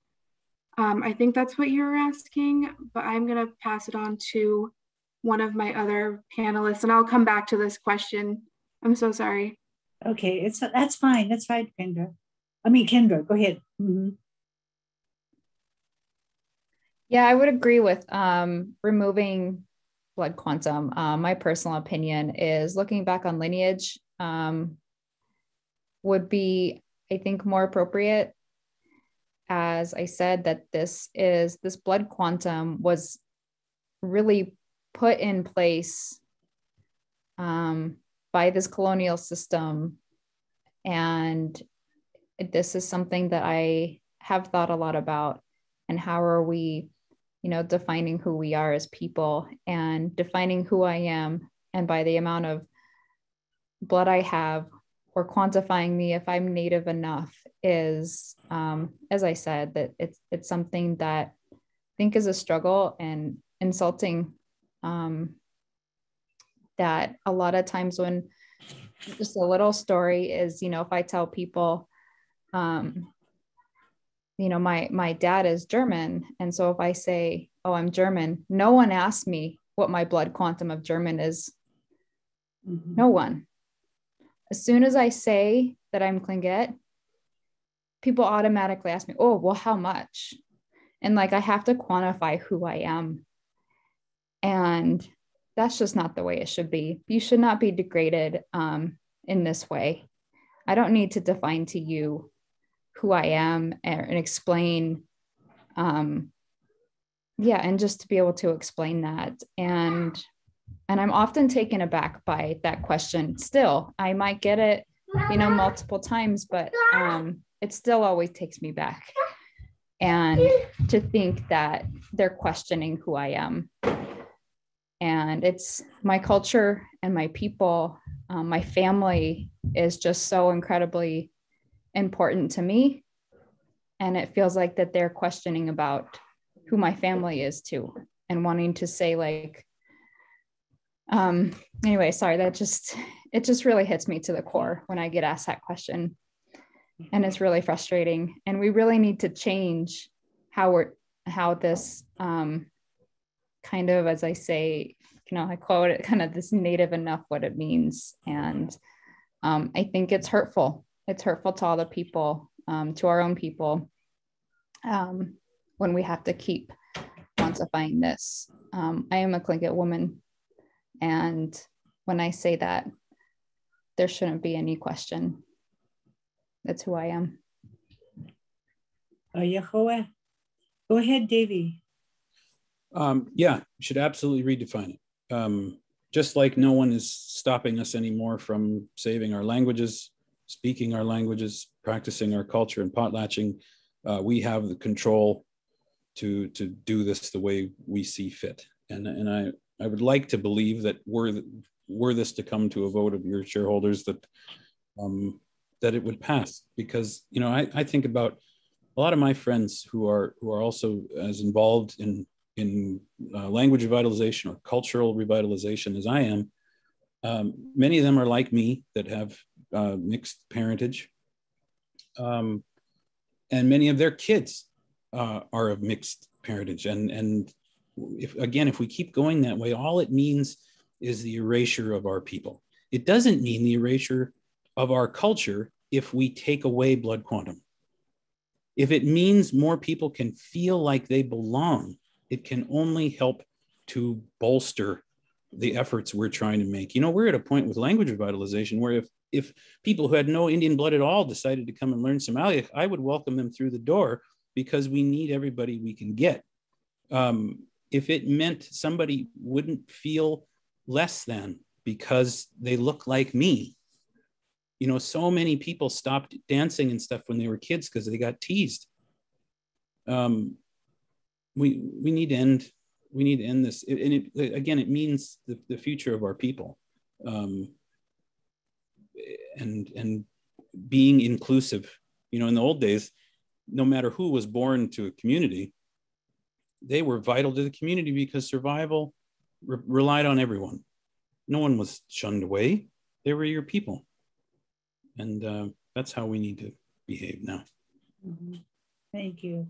I think that's what you're asking, but I'm going to pass it on to one of my other panelists, and I'll come back to this question. I'm so sorry. Okay, that's fine. That's fine, Kendra. Kendra, go ahead. Mm-hmm. Yeah, I would agree with removing blood quantum. My personal opinion is looking back on lineage would be, I think, more appropriate. As I said, that this blood quantum was really put in place by this colonial system. And this is something that I have thought a lot about, and how are we, defining who we are as people and defining who I am. And by the amount of blood I have, or quantifying me if I'm Native enough is, as I said, that it's something that I think is a struggle and insulting, that a lot of times when just a little story is, if I tell people, my dad is German. And so if I say, oh, I'm German, no one asked me what my blood quantum of German is. Mm-hmm. No one. As soon as I say that I'm Tlingit, people automatically ask me, oh, well, how much? And I have to quantify who I am. And that's just not the way it should be. You should not be degraded in this way. I don't need to define to you who I am and explain, and just to be able to explain that. And I'm often taken aback by that question. Still, I might get it multiple times, but it still always takes me back. And to think that they're questioning who I am. And it's my culture and my people, my family is just so incredibly important to me. And it feels like that they're questioning about who my family is too, and wanting to say like, anyway, sorry, it just really hits me to the core when I get asked that question. And it's really frustrating. And we really need to change how this kind of, as I say, I quote it, kind of this native enough what it means. And I think it's hurtful. It's hurtful to all the people, to our own people, when we have to keep quantifying this. I am a Tlingit woman. And when I say that, there shouldn't be any question. That's who I am. Yahweh. Go ahead, Davey. Yeah, should absolutely redefine it. Just like no one is stopping us anymore from saving our languages, speaking our languages, practicing our culture and potlatching, we have the control to do this the way we see fit. And I would like to believe that were this to come to a vote of your shareholders, that it would pass, because I think about a lot of my friends who are also as involved in language revitalization or cultural revitalization as I am. Many of them are like me, that have mixed parentage, and many of their kids are of mixed parentage. And if we keep going that way, all it means is the erasure of our people. It doesn't mean the erasure of our culture if we take away blood quantum. If it means more people can feel like they belong, it can only help to bolster the efforts we're trying to make. We're at a point with language revitalization where if people who had no Indian blood at all decided to come and learn Somali, I would welcome them through the door, because we need everybody we can get. If it meant somebody wouldn't feel less than because they look like me, so many people stopped dancing and stuff when they were kids because they got teased. We need to end this. And it means the future of our people, and being inclusive. In the old days, no matter who was born to a community, they were vital to the community because survival relied on everyone. No one was shunned away. They were your people. And that's how we need to behave now. Mm-hmm. Thank you.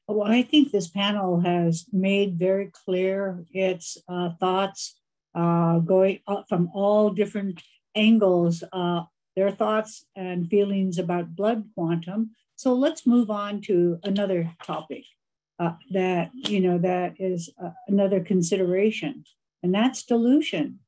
Well, I think this panel has made very clear its thoughts going up from all different angles, their thoughts and feelings about blood quantum. So let's move on to another topic that is another consideration, and that's dilution.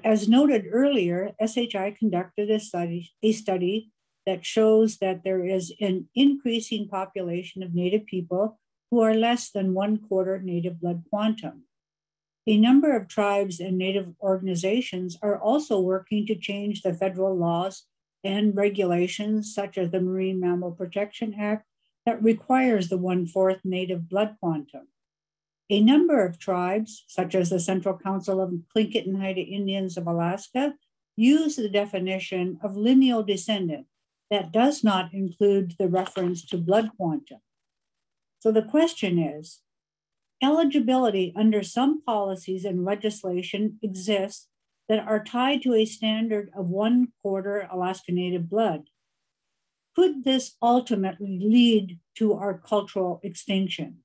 As noted earlier, SHI conducted a study that shows that there is an increasing population of Native people who are less than 1/4 Native blood quantum. A number of tribes and Native organizations are also working to change the federal laws and regulations, such as the Marine Mammal Protection Act, that requires the 1/4 Native blood quantum. A number of tribes, such as the Central Council of Tlingit and Haida Indians of Alaska, use the definition of lineal descendant that does not include the reference to blood quantum. So the question is, eligibility under some policies and legislation exists that are tied to a standard of 1/4 Alaska Native blood. Could this ultimately lead to our cultural extinction?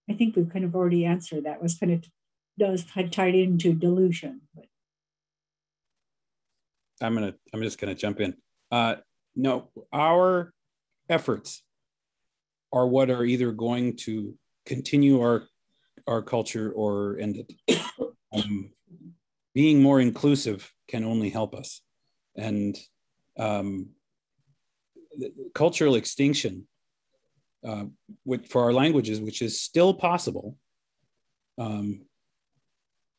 I think we've kind of already answered that. Was kind of tied into dilution. But. I'm just gonna jump in. No, our efforts are what are either going to continue our culture or end it. Being more inclusive can only help us. And cultural extinction for our languages, which is still possible,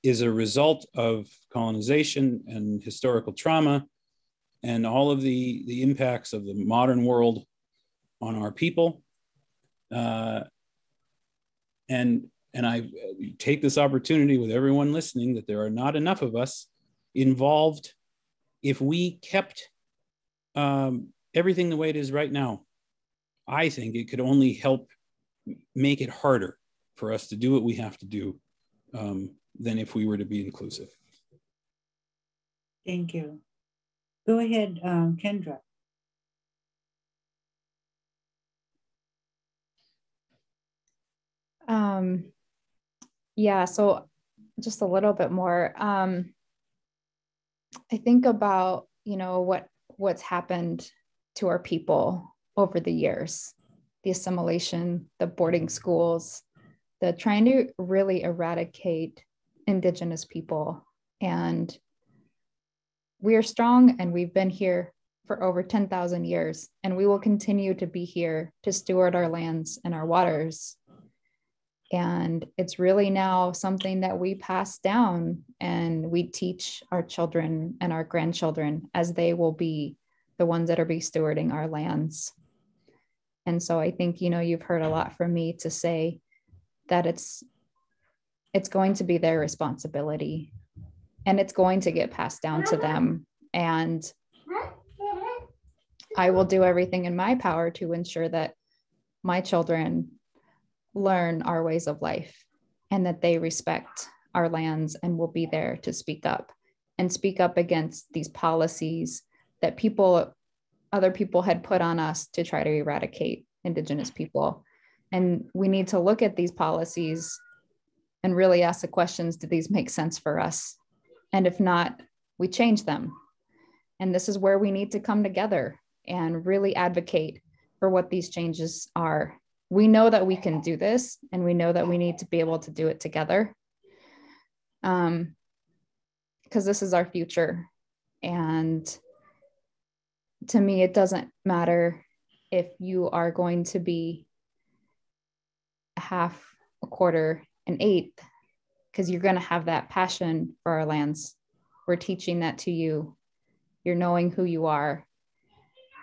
is a result of colonization and historical trauma. and all of the impacts of the modern world on our people. And I take this opportunity with everyone listening that there are not enough of us involved. If we kept everything the way it is right now, I think it could only help make it harder for us to do what we have to do than if we were to be inclusive. Thank you. Go ahead, Kendra. Yeah, so just a little bit more. I think about, you know, what's happened to our people over the years, the assimilation, the boarding schools, the trying to really eradicate Indigenous people. And we are strong, and we've been here for over 10,000 years, and we will continue to be here to steward our lands and our waters. And it's really now something that we pass down and we teach our children and our grandchildren, as they will be the ones that are be stewarding our lands. And so I think, you know, you've heard a lot from me to say that it's going to be their responsibility, and it's going to get passed down to them. And I will do everything in my power to ensure that my children learn our ways of life and that they respect our lands and will be there to speak up against these policies that other people had put on us to try to eradicate Indigenous people. And we need to look at these policies and really ask the questions, do these make sense for us? And if not, we change them. And this is where we need to come together and really advocate for what these changes are. We know that we can do this, and we know that we need to be able to do it together, because this is our future. And to me, it doesn't matter if you are going to be a half, a quarter, an eighth, because you're going to have that passion for our lands. We're teaching that to you. You're knowing who you are.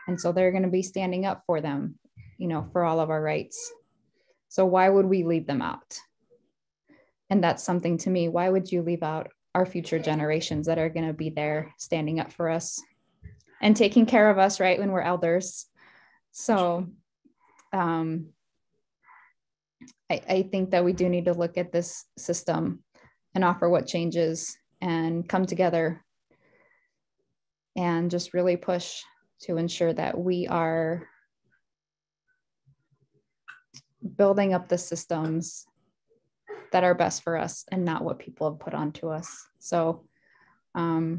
And so they're going to be standing up for them, you know, for all of our rights. So why would we leave them out? And that's something to me. Why would you leave out our future generations that are going to be there standing up for us and taking care of us, right, when we're elders? So I think that we do need to look at this system and offer what changes and come together and just really push to ensure that we are building up the systems that are best for us and not what people have put onto us. So I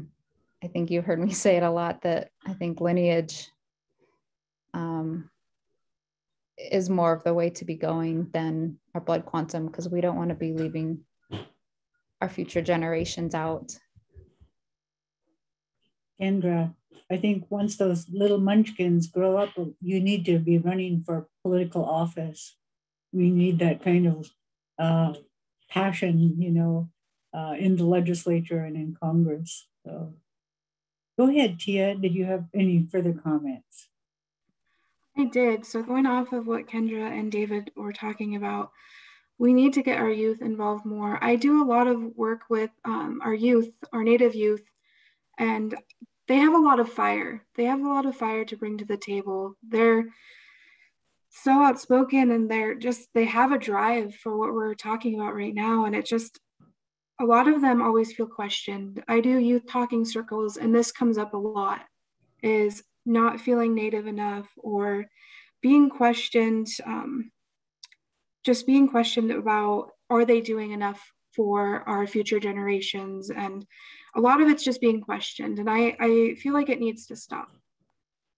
think you've heard me say it a lot, that I think lineage is more of the way to be going than our blood quantum, because we don't want to be leaving our future generations out. Kendra, I think once those little munchkins grow up, you need to be running for political office. We need that kind of passion, you know, in the legislature and in Congress. So go ahead, Tia. Did you have any further comments? I did. So going off of what Kendra and David were talking about, we need to get our youth involved more. I do a lot of work with our youth, our Native youth, and they have a lot of fire. They have a lot of fire to bring to the table. They're so outspoken, and they have a drive for what we're talking about right now. And it just, a lot of them always feel questioned. I do youth talking circles, and this comes up a lot, is not feeling Native enough, or being questioned, just being questioned about, are they doing enough for our future generations? And a lot of it's just being questioned. And I feel like it needs to stop.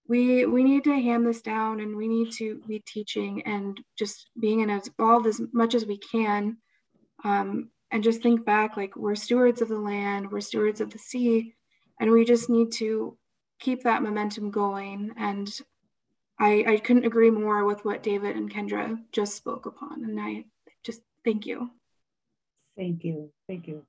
We need to hand this down, and we need to be teaching and just being involved as much as we can. And just think back, like, we're stewards of the land, we're stewards of the sea, and we just need to keep that momentum going. And I couldn't agree more with what David and Kendra just spoke upon. And I just thank you. Thank you. Thank you.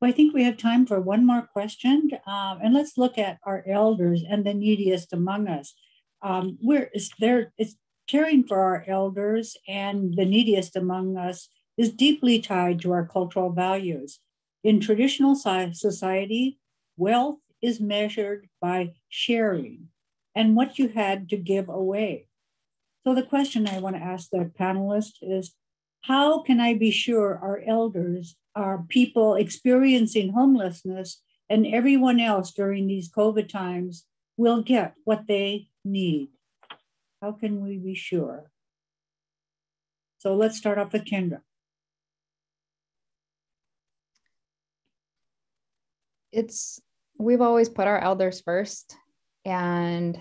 Well, I think we have time for one more question. And let's look at our elders and the neediest among us. It's caring for our elders and the neediest among us is deeply tied to our cultural values. In traditional society, wealth is measured by sharing and what you had to give away. So the question I want to ask the panelists is, how can I be sure our elders, our people experiencing homelessness, and everyone else during these COVID times will get what they need? How can we be sure? So let's start off with Kendra. We've always put our elders first, and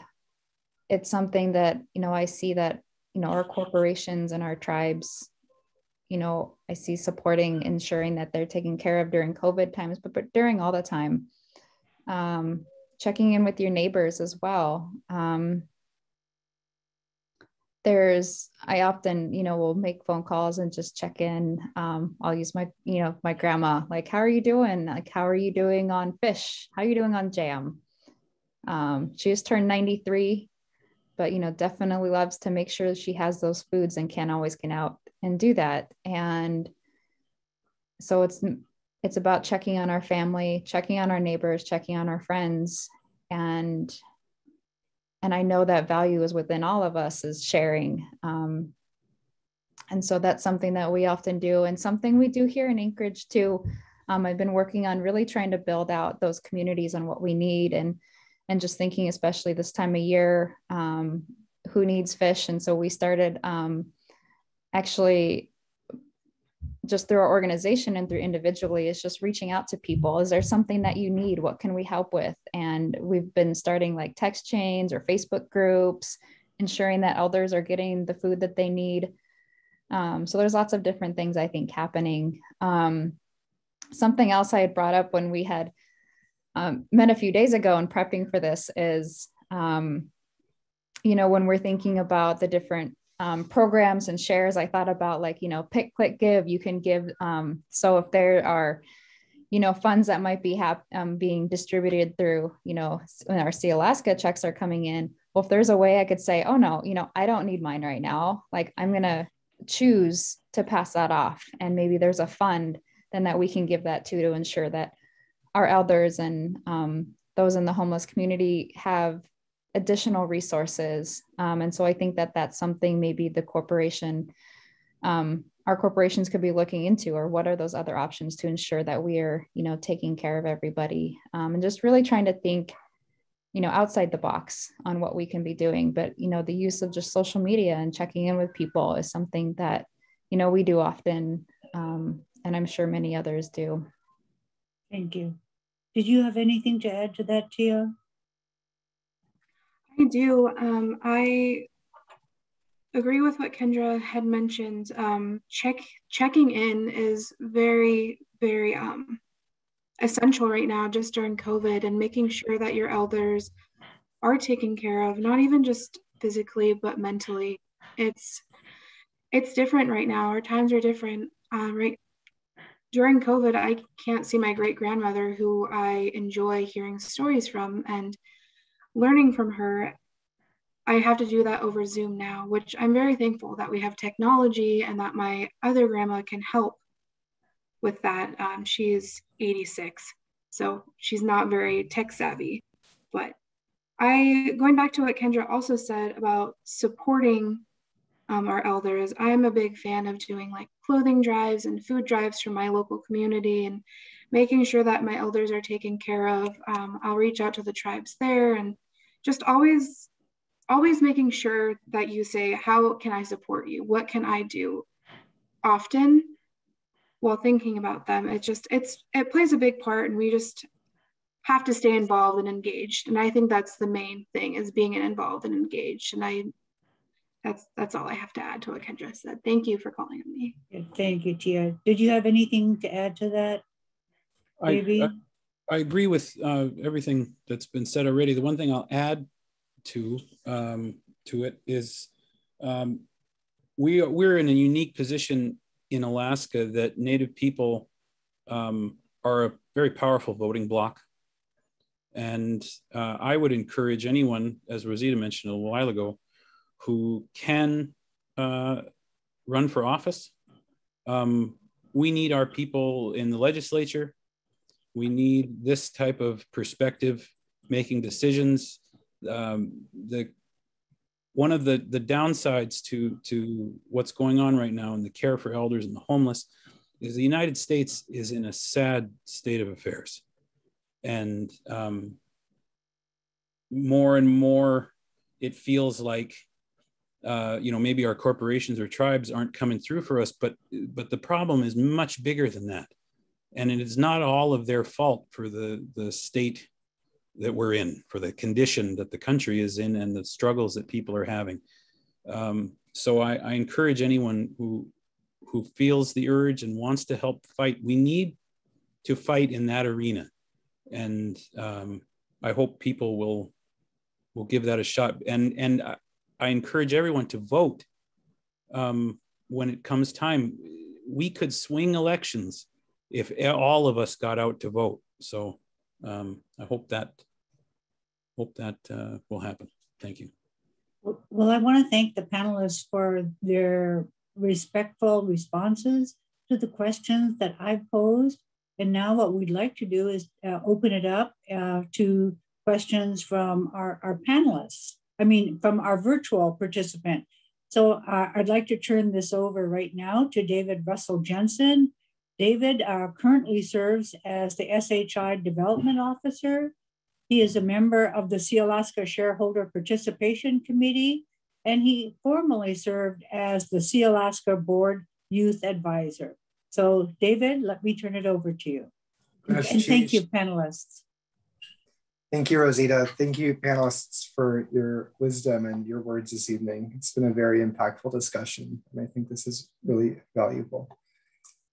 it's something that, I see that, our corporations and our tribes, I see supporting, ensuring that they're taken care of during COVID times, but during all the time, checking in with your neighbors as well. I often, will make phone calls and just check in. I'll use my, my grandma, like, how are you doing? Like, how are you doing on fish? How are you doing on jam? She just turned 93, but, definitely loves to make sure that she has those foods and can't always get out and do that. And so it's about checking on our family, checking on our neighbors, checking on our friends. And I know that value is within all of us, is sharing. And so that's something that we often do, and something we do here in Anchorage too. I've been working on really trying to build out those communities on what we need, and just thinking, especially this time of year, who needs fish. And so we started actually just through our organization and through individually, is just reaching out to people. Is there something that you need? What can we help with? And we've been starting like text chains or Facebook groups, ensuring that elders are getting the food that they need. So there's lots of different things I think happening. Something else I had brought up when we had met a few days ago and prepping for this is, when we're thinking about the different programs and shares, I thought about like, pick, click, give. You can give. So if there are, funds that might be being distributed through, when our Sealaska checks are coming in, well, if there's a way I could say, oh no, I don't need mine right now. Like, I'm going to choose to pass that off. And maybe there's a fund then that we can give that to ensure that our elders and those in the homeless community have additional resources. And so I think that that's something maybe the corporation, our corporations could be looking into, or what are those other options to ensure that we are, taking care of everybody, and just really trying to think, outside the box on what we can be doing. But, the use of just social media and checking in with people is something that, we do often. And I'm sure many others do. Thank you. Did you have anything to add to that, Tia? I do. I agree with what Kendra had mentioned. Checking in is very, very essential right now, just during COVID, and making sure that your elders are taken care of, not even just physically, but mentally. It's different right now. Our times are different. Right during COVID, I can't see my great grandmother, who I enjoy hearing stories from and learning from her. I have to do that over Zoom now, which I'm very thankful that we have technology and that my other grandma can help with that. She's 86, so she's not very tech savvy. But going back to what Kendra also said about supporting our elders, I'm a big fan of doing like clothing drives and food drives for my local community and making sure that my elders are taken care of. I'll reach out to the tribes there, and just always making sure that you say, how can I support you? What can I do? Often, while thinking about them, it plays a big part, and we just have to stay involved and engaged. And I think that's the main thing, is being involved and engaged. And that's all I have to add to what Kendra said. Thank you for calling on me. Thank you, Tia. Did you have anything to add to that? I agree with everything that's been said already. The one thing I'll add to it is we're in a unique position in Alaska that Native people are a very powerful voting bloc. And I would encourage anyone, as Rosita mentioned a while ago, who can run for office. We need our people in the legislature. We need this type of perspective, making decisions. One of the downsides to what's going on right now in the care for elders and the homeless is the United States is in a sad state of affairs. And more and more, it feels like, maybe our corporations or tribes aren't coming through for us, but the problem is much bigger than that. And it is not all of their fault for the state that we're in, for the condition that the country is in and the struggles that people are having. So I encourage anyone who feels the urge and wants to help fight. We need to fight in that arena. And I hope people will give that a shot. And I encourage everyone to vote when it comes time. We could swing elections if all of us got out to vote. So I hope that will happen. Thank you. Well, I want to thank the panelists for their respectful responses to the questions that I've posed. And now what we'd like to do is open it up to questions from our panelists. From our virtual participant. So I'd like to turn this over right now to David Russell Jensen. David currently serves as the SHI Development Officer. He is a member of the Sealaska Shareholder Participation Committee, and he formerly served as the Sealaska Board Youth Adviser. So David, let me turn it over to you. And thank you, panelists. Thank you, Rosita. Thank you, panelists, for your wisdom and your words this evening. It's been a very impactful discussion, and I think this is really valuable.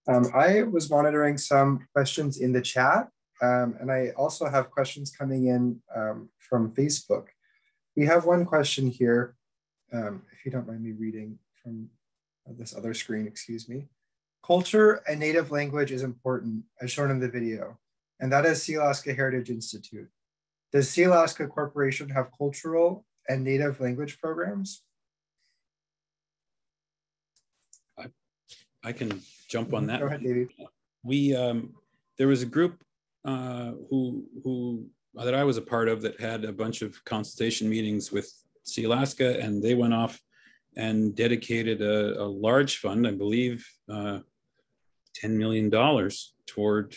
I was monitoring some questions in the chat, and I also have questions coming in from Facebook. We have one question here, if you don't mind me reading from this other screen, excuse me. Culture and native language is important, as shown in the video, and that is Sealaska Heritage Institute. Does Sealaska Corporation have cultural and native language programs? I can jump on that. Go ahead, David. There was a group who that I was a part of that had a bunch of consultation meetings with Sealaska, and they went off and dedicated a large fund, I believe, $10 million toward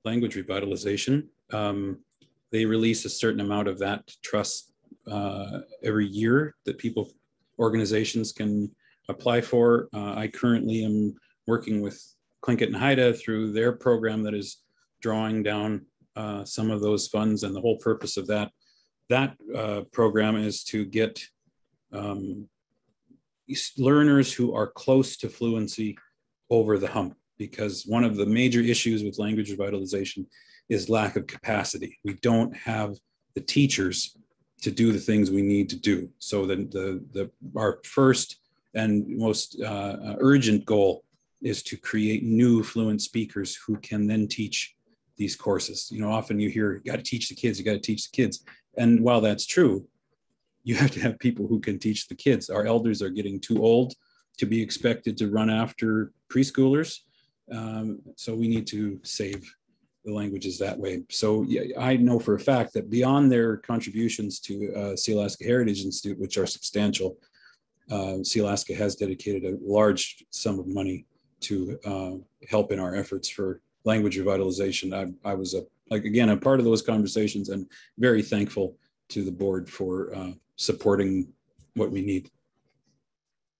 language revitalization. They release a certain amount of that trust every year that organizations can apply for. I currently am working with Tlingit and Haida through their program that is drawing down some of those funds, and the whole purpose of that program is to get learners who are close to fluency over the hump, because one of the major issues with language revitalization is lack of capacity. We don't have the teachers to do the things we need to do. So our first and most urgent goal is to create new fluent speakers who can then teach these courses. Often you hear, you got to teach the kids, you got to teach the kids. And while that's true, you have to have people who can teach the kids. Our elders are getting too old to be expected to run after preschoolers. So we need to save the languages that way. So yeah, I know for a fact that beyond their contributions to Sealaska Heritage Institute, which are substantial, Sealaska has dedicated a large sum of money to help in our efforts for language revitalization. I was again a part of those conversations, and very thankful to the board for supporting what we need.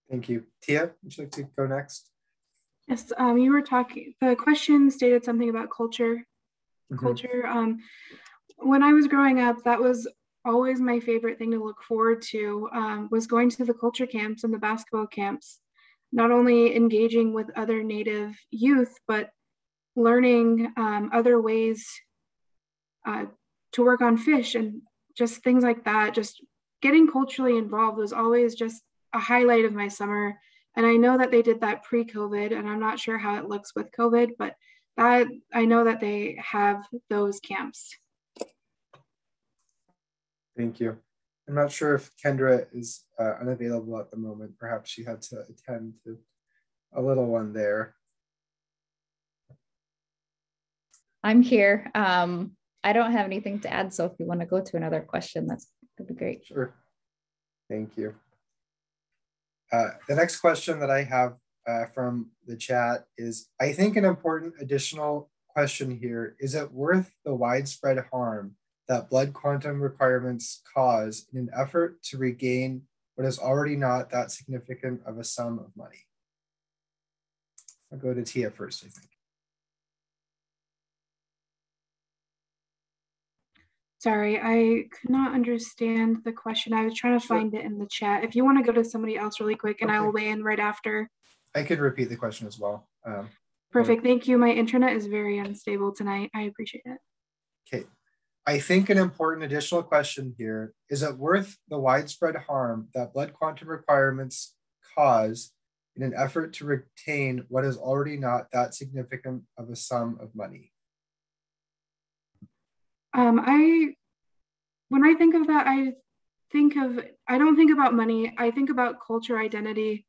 Thank you. Tia, would you like to go next? Yes, you were talking, the question stated something about culture. Culture. When I was growing up, that was always my favorite thing to look forward to, was going to the culture camps and the basketball camps, not only engaging with other Native youth, but learning other ways to work on fish and just things like that. Just getting culturally involved was always just a highlight of my summer. And I know that they did that pre-COVID, and I'm not sure how it looks with COVID, but I know that they have those camps. Thank you. I'm not sure if Kendra is unavailable at the moment. Perhaps she had to attend to a little one there. I'm here. I don't have anything to add, so if you want to go to another question, that'd be great. Sure. Thank you. The next question that I have from the chat is, I think an important additional question here, is it worth the widespread harm that blood quantum requirements cause in an effort to regain what is already not that significant of a sum of money? I'll go to Tia first, I think. Sorry, I could not understand the question. I was trying to find it in the chat. If you want to go to somebody else really quick, and I will weigh in right after. I could repeat the question as well. Perfect, thank you. My internet is very unstable tonight. I appreciate it. Okay, I think an important additional question here, is it worth the widespread harm that blood quantum requirements cause in an effort to retain what is already not that significant of a sum of money? When I think of that, I don't think about money. I think about culture identity.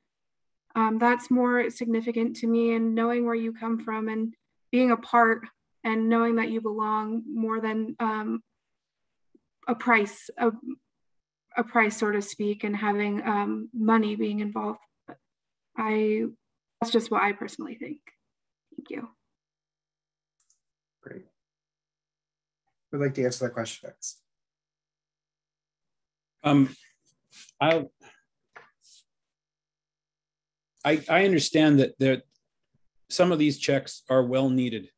That's more significant to me, and knowing where you come from and being a part and knowing that you belong more than a price, so to speak, and having money being involved. That's just what I personally think. Thank you. Great. Would like to answer that question next. I understand that some of these checks are well needed.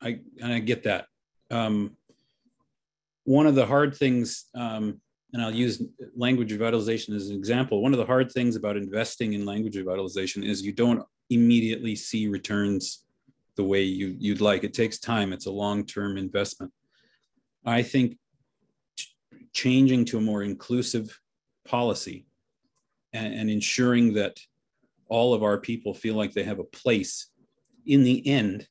I get that. One of the hard things, and I'll use language revitalization as an example. One of the hard things about investing in language revitalization is you don't immediately see returns the way you'd like. It takes time. It's a long-term investment. I think changing to a more inclusive policy and ensuring that all of our people feel like they have a place in the end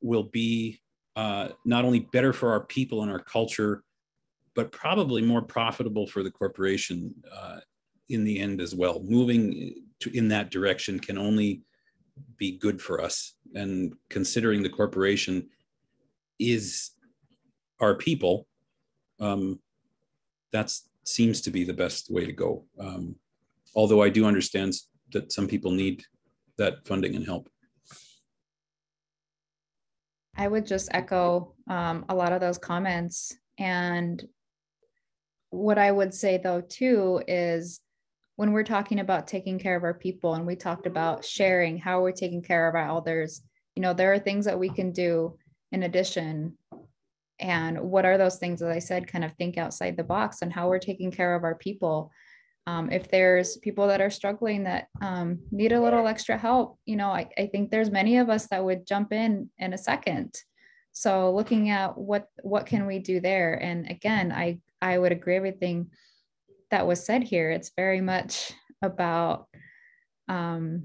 will be not only better for our people and our culture, but probably more profitable for the corporation in the end as well. Moving in that direction can only be good for us. And considering the corporation is our people, that seems to be the best way to go. Although I do understand that some people need that funding and help. I would just echo a lot of those comments. And what I would say though too is when we're talking about taking care of our people, and we talked about sharing how we're taking care of our elders, you know, there are things that we can do in addition. And what are those things, as I said, kind of think outside the box on how we're taking care of our people. If there's people that are struggling that need a little extra help, you know, I think there's many of us that would jump in a second. So looking at what can we do there? And again, I would agree with everything that was said here. It's very much about, you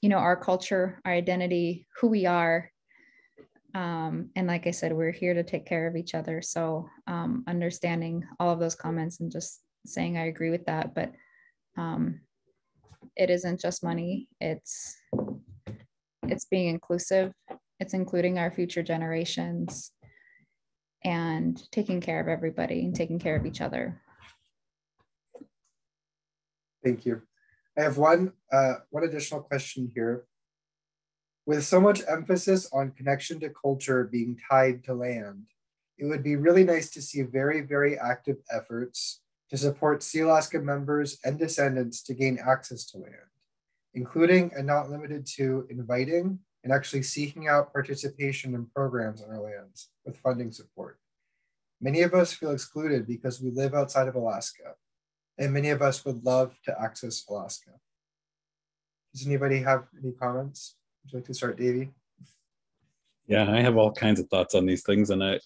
know, our culture, our identity, who we are. And like I said, we're here to take care of each other. So understanding all of those comments and just saying I agree with that, but it isn't just money. It's being inclusive. It's including our future generations and taking care of everybody and taking care of each other. Thank you. I have one additional question here. With so much emphasis on connection to culture being tied to land, it would be really nice to see very, very active efforts to support Sealaska members and descendants to gain access to land, including and not limited to inviting and actually seeking out participation in programs on our lands with funding support. Many of us feel excluded because we live outside of Alaska, and many of us would love to access Alaska. Does anybody have any comments? Would you like to start, Davey? Yeah, I have all kinds of thoughts on these things, and I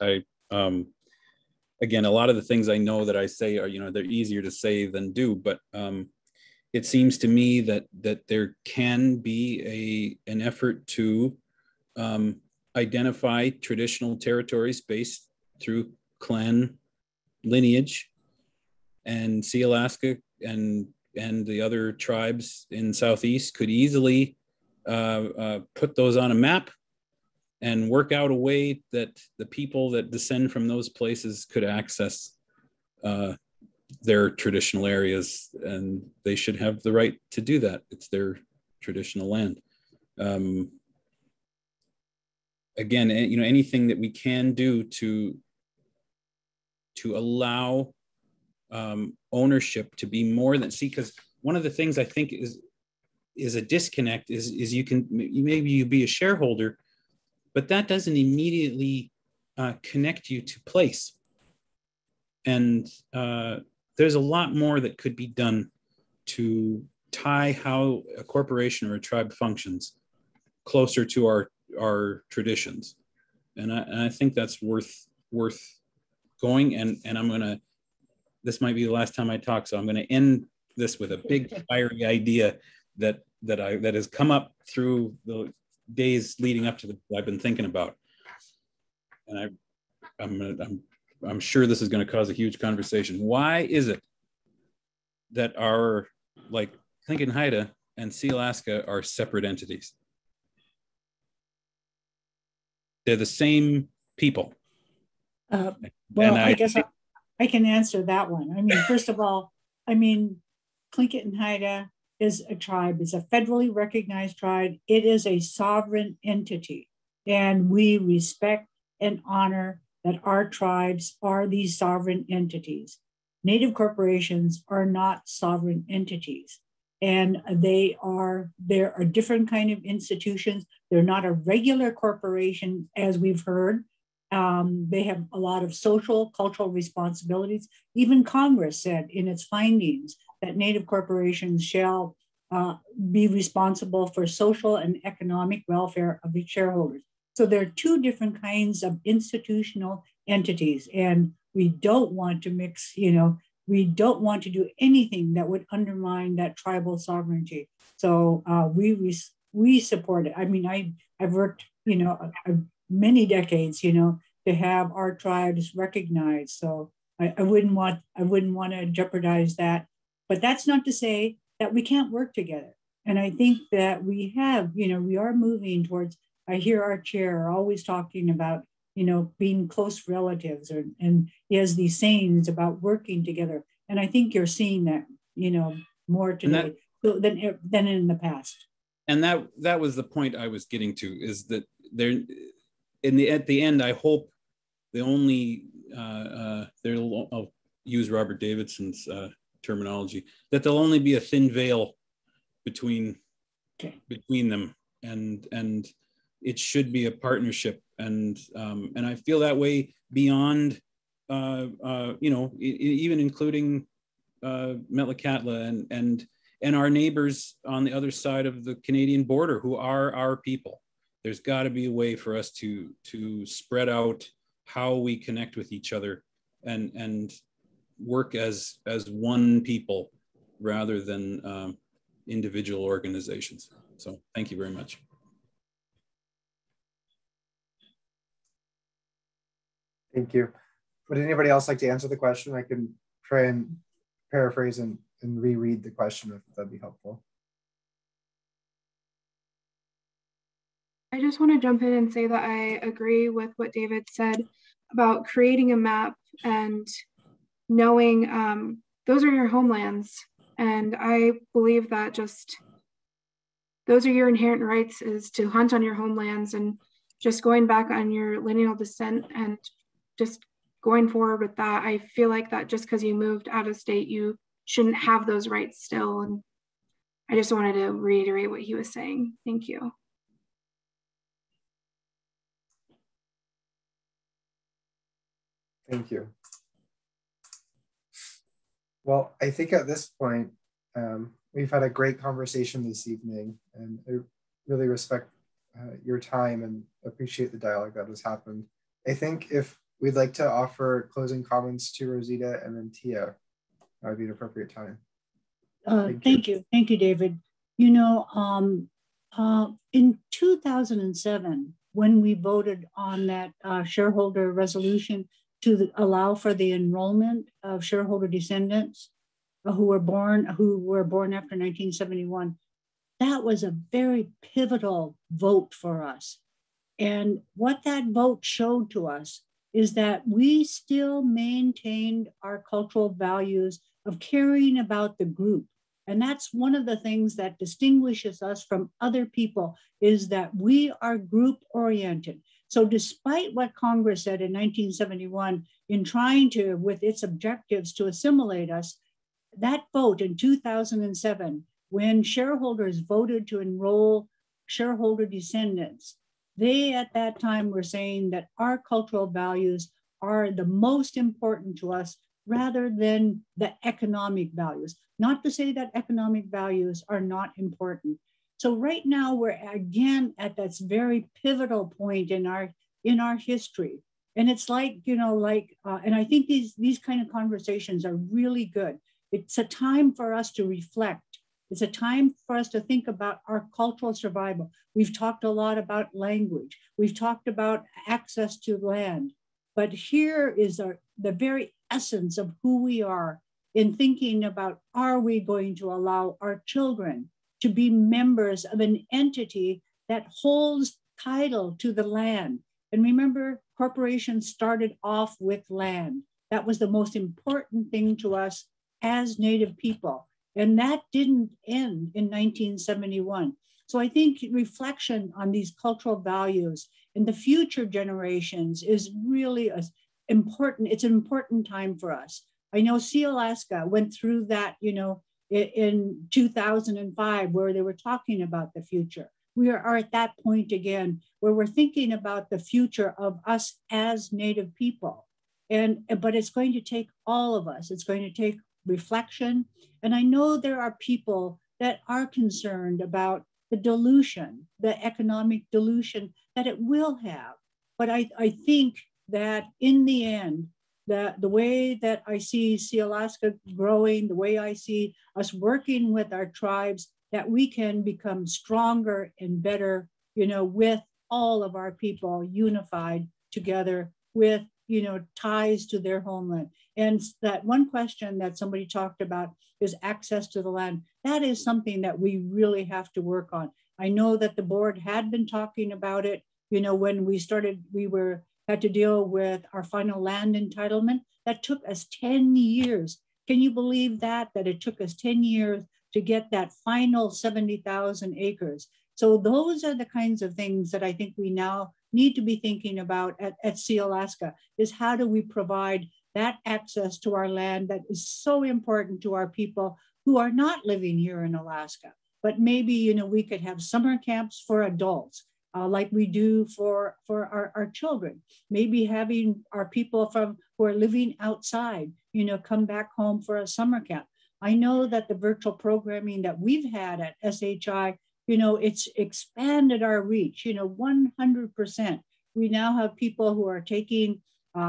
again, a lot of the things I know that I say are, you know, they're easier to say than do, but it seems to me that there can be an effort to identify traditional territories based through clan lineage, and Sealaska and the other tribes in Southeast could easily put those on a map and work out a way that the people that descend from those places could access their traditional areas, and they should have the right to do that. It's their traditional land. Again, you know, anything that we can do to allow ownership to be more than, see, because one of the things I think is a disconnect is maybe you be a shareholder, but that doesn't immediately connect you to place. And there's a lot more that could be done to tie how a corporation or a tribe functions closer to our traditions. And I think that's worth going. And I'm gonna, this might be the last time I talk, so I'm gonna end this with a big fiery idea that has come up through the days leading up to the, I've been thinking about. And I'm sure this is going to cause a huge conversation. Why is it that our, like, Tlingit Haida and Sealaska are separate entities? They're the same people. Well, I guess I can answer that one. I mean, first of all, I mean, Tlingit and Haida is a tribe, it's a federally recognized tribe. It is a sovereign entity, and we respect and honor that our tribes are these sovereign entities. Native corporations are not sovereign entities, and there are different kind of institutions. They're not a regular corporation, as we've heard. They have a lot of social, cultural responsibilities. Even Congress said in its findings that Native corporations shall be responsible for social and economic welfare of its shareholders. So there are two different kinds of institutional entities, and we don't want to mix, you know, we don't want to do anything that would undermine that tribal sovereignty. So we support it. I mean, I've worked, you know, many decades, you know, to have our tribes recognized. So I wouldn't want to jeopardize that. But that's not to say that we can't work together. And I think that we have, you know, we are moving towards, I hear our chair always talking about, you know, being close relatives, and he has these sayings about working together. And I think you're seeing that, you know, more today than in the past. And that was the point I was getting to, is that there, at the end, I hope the only, I'll use Robert Davidson's terminology, that there'll only be a thin veil between them, and it should be a partnership. And I feel that way beyond, you know, even including Metlakatla and our neighbors on the other side of the Canadian border, who are our people. There's got to be a way for us to spread out how we connect with each other and work as one people rather than individual organizations. So thank you very much. Thank you. Would anybody else like to answer the question? I can try and paraphrase and reread the question if that'd be helpful. I just want to jump in and say that I agree with what David said about creating a map and knowing those are your homelands. And I believe that just those are your inherent rights, is to hunt on your homelands, and just going back on your lineal descent and just going forward with that. I feel like that just because you moved out of state, you shouldn't have those rights still. And I just wanted to reiterate what he was saying. Thank you. Thank you. Well, I think at this point, we've had a great conversation this evening, and I really respect your time and appreciate the dialogue that has happened. I think if we'd like to offer closing comments to Rosita and then Tia, that would be an appropriate time. Thank you, David. You know, in 2007, when we voted on that shareholder resolution to allow for the enrollment of shareholder descendants who were born after 1971. That was a very pivotal vote for us. And what that vote showed to us is that we still maintained our cultural values of caring about the group. And that's one of the things that distinguishes us from other people, is that we are group oriented. So despite what Congress said in 1971 in trying to, with its objectives to assimilate us, that vote in 2007, when shareholders voted to enroll shareholder descendants, they at that time were saying that our cultural values are the most important to us rather than the economic values. Not to say that economic values are not important. So right now we're again at that very pivotal point in our history. And it's like, and I think these kind of conversations are really good. It's a time for us to reflect. It's a time for us to think about our cultural survival. We've talked a lot about language. We've talked about access to land. But here is the very essence of who we are in thinking about, are we going to allow our children to be members of an entity that holds title to the land? And remember, corporations started off with land. That was the most important thing to us as Native people. And that didn't end in 1971. So I think reflection on these cultural values in the future generations is really important. It's an important time for us. I know Sealaska went through that, in 2005, where they were talking about the future. We are at that point again, where we're thinking about the future of us as Native people. But it's going to take all of us. It's going to take reflection. And I know there are people that are concerned about the dilution, the economic dilution that it will have. But I think that in the end, the way that I see Sealaska growing, the way I see us working with our tribes, that we can become stronger and better, with all of our people unified together with, ties to their homeland. And that one question that somebody talked about is access to the land. That is something that we really have to work on. I know that the board had been talking about it, when we started, had to deal with our final land entitlement. That took us 10 years. Can you believe that it took us 10 years to get that final 70,000 acres? So those are the kinds of things that I think we now need to be thinking about at Sealaska, is how do we provide that access to our land that is so important to our people who are not living here in Alaska. But maybe, we could have summer camps for adults, like we do for our children. Maybe having our people who are living outside, come back home for a summer camp. I know that the virtual programming that we've had at SHI, it's expanded our reach, 100%. We now have people who are taking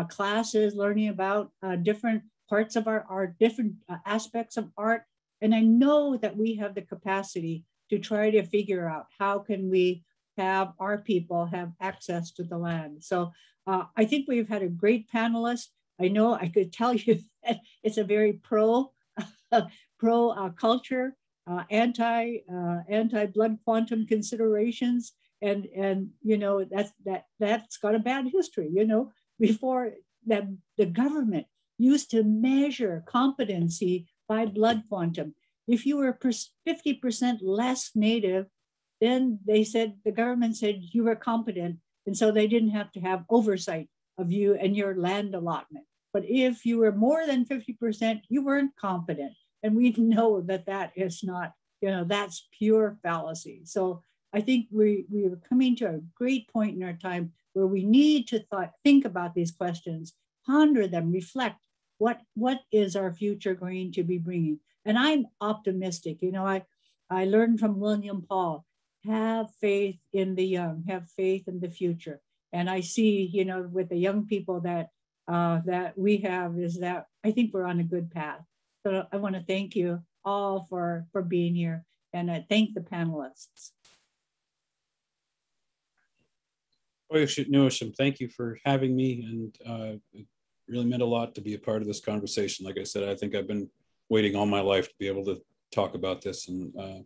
classes, learning about different parts of our art, different aspects of art. And I know that we have the capacity to try to figure out how can we have our people have access to the land. So I think we've had a great panelist. I know I could tell you that it's a very pro culture, anti blood quantum considerations, and that's got a bad history. Before that, the government used to measure competency by blood quantum. If you were 50% less Native, then the government said you were competent, and so they didn't have to have oversight of you and your land allotment. But if you were more than 50%, you weren't competent. And we know that is not, that's pure fallacy. So I think we are coming to a great point in our time where we need to think about these questions, ponder them, reflect what is our future going to be bringing. And I'm optimistic. I learned from William Paul, have faith in the young, have faith in the future. And I see, with the young people that we have, is that I think we're on a good path. So I want to thank you all for being here, and I thank the panelists. Thank you for having me, and it really meant a lot to be a part of this conversation. Like I said, I think I've been waiting all my life to be able to talk about this, and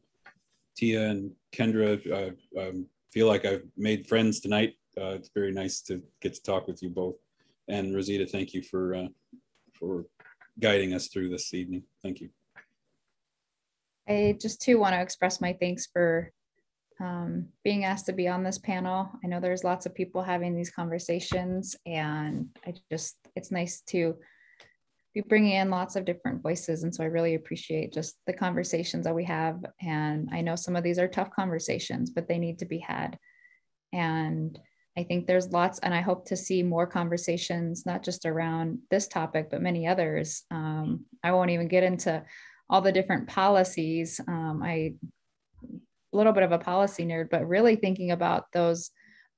Tia and Kendra, I feel like I've made friends tonight. It's very nice to get to talk with you both. And Rosita, thank you for guiding us through this evening. Thank you. I just too want to express my thanks for being asked to be on this panel. I know there's lots of people having these conversations, and it's nice to be bringing in lots of different voices. And so I really appreciate just the conversations that we have. And I know some of these are tough conversations, but they need to be had. And I think there's lots, and I hope to see more conversations, not just around this topic, but many others. I won't even get into all the different policies. A little bit of a policy nerd, but really thinking about those,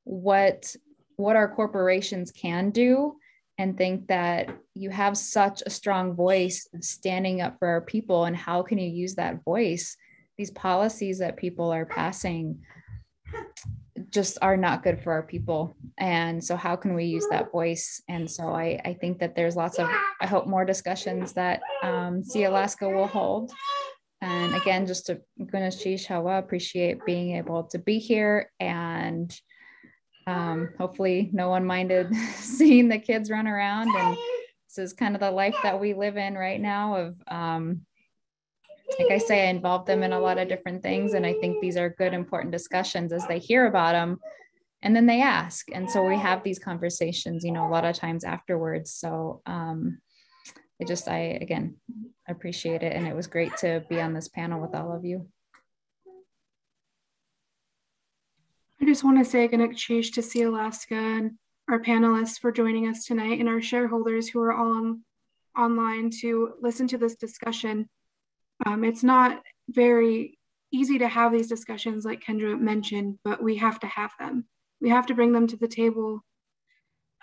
what our corporations can do, and think that you have such a strong voice standing up for our people, and how can you use that voice? These policies that people are passing just are not good for our people. And so how can we use that voice? And so I think that there's lots of, I hope, more discussions that Sealaska will hold. And again, just to Gunashish Hawa, appreciate being able to be here, and hopefully no one minded seeing the kids run around. And this is kind of the life that we live in right now of, like I say, I involve them in a lot of different things. And I think these are good, important discussions as they hear about them. And then they ask. And so we have these conversations, a lot of times afterwards. So I again, appreciate it. And it was great to be on this panel with all of you. I just want to say Gunashish to Sealaska and our panelists for joining us tonight, and our shareholders who are all online to listen to this discussion. It's not very easy to have these discussions like Kendra mentioned, but we have to have them. We have to bring them to the table.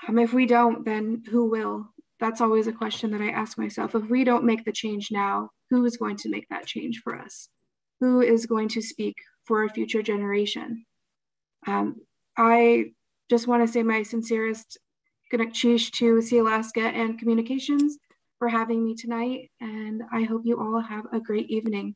If we don't, then who will? That's always a question that I ask myself. If we don't make the change now, who is going to make that change for us? Who is going to speak for a future generation? I just want to say my sincerest Gunashish to Sealaska and Communications for having me tonight, and I hope you all have a great evening.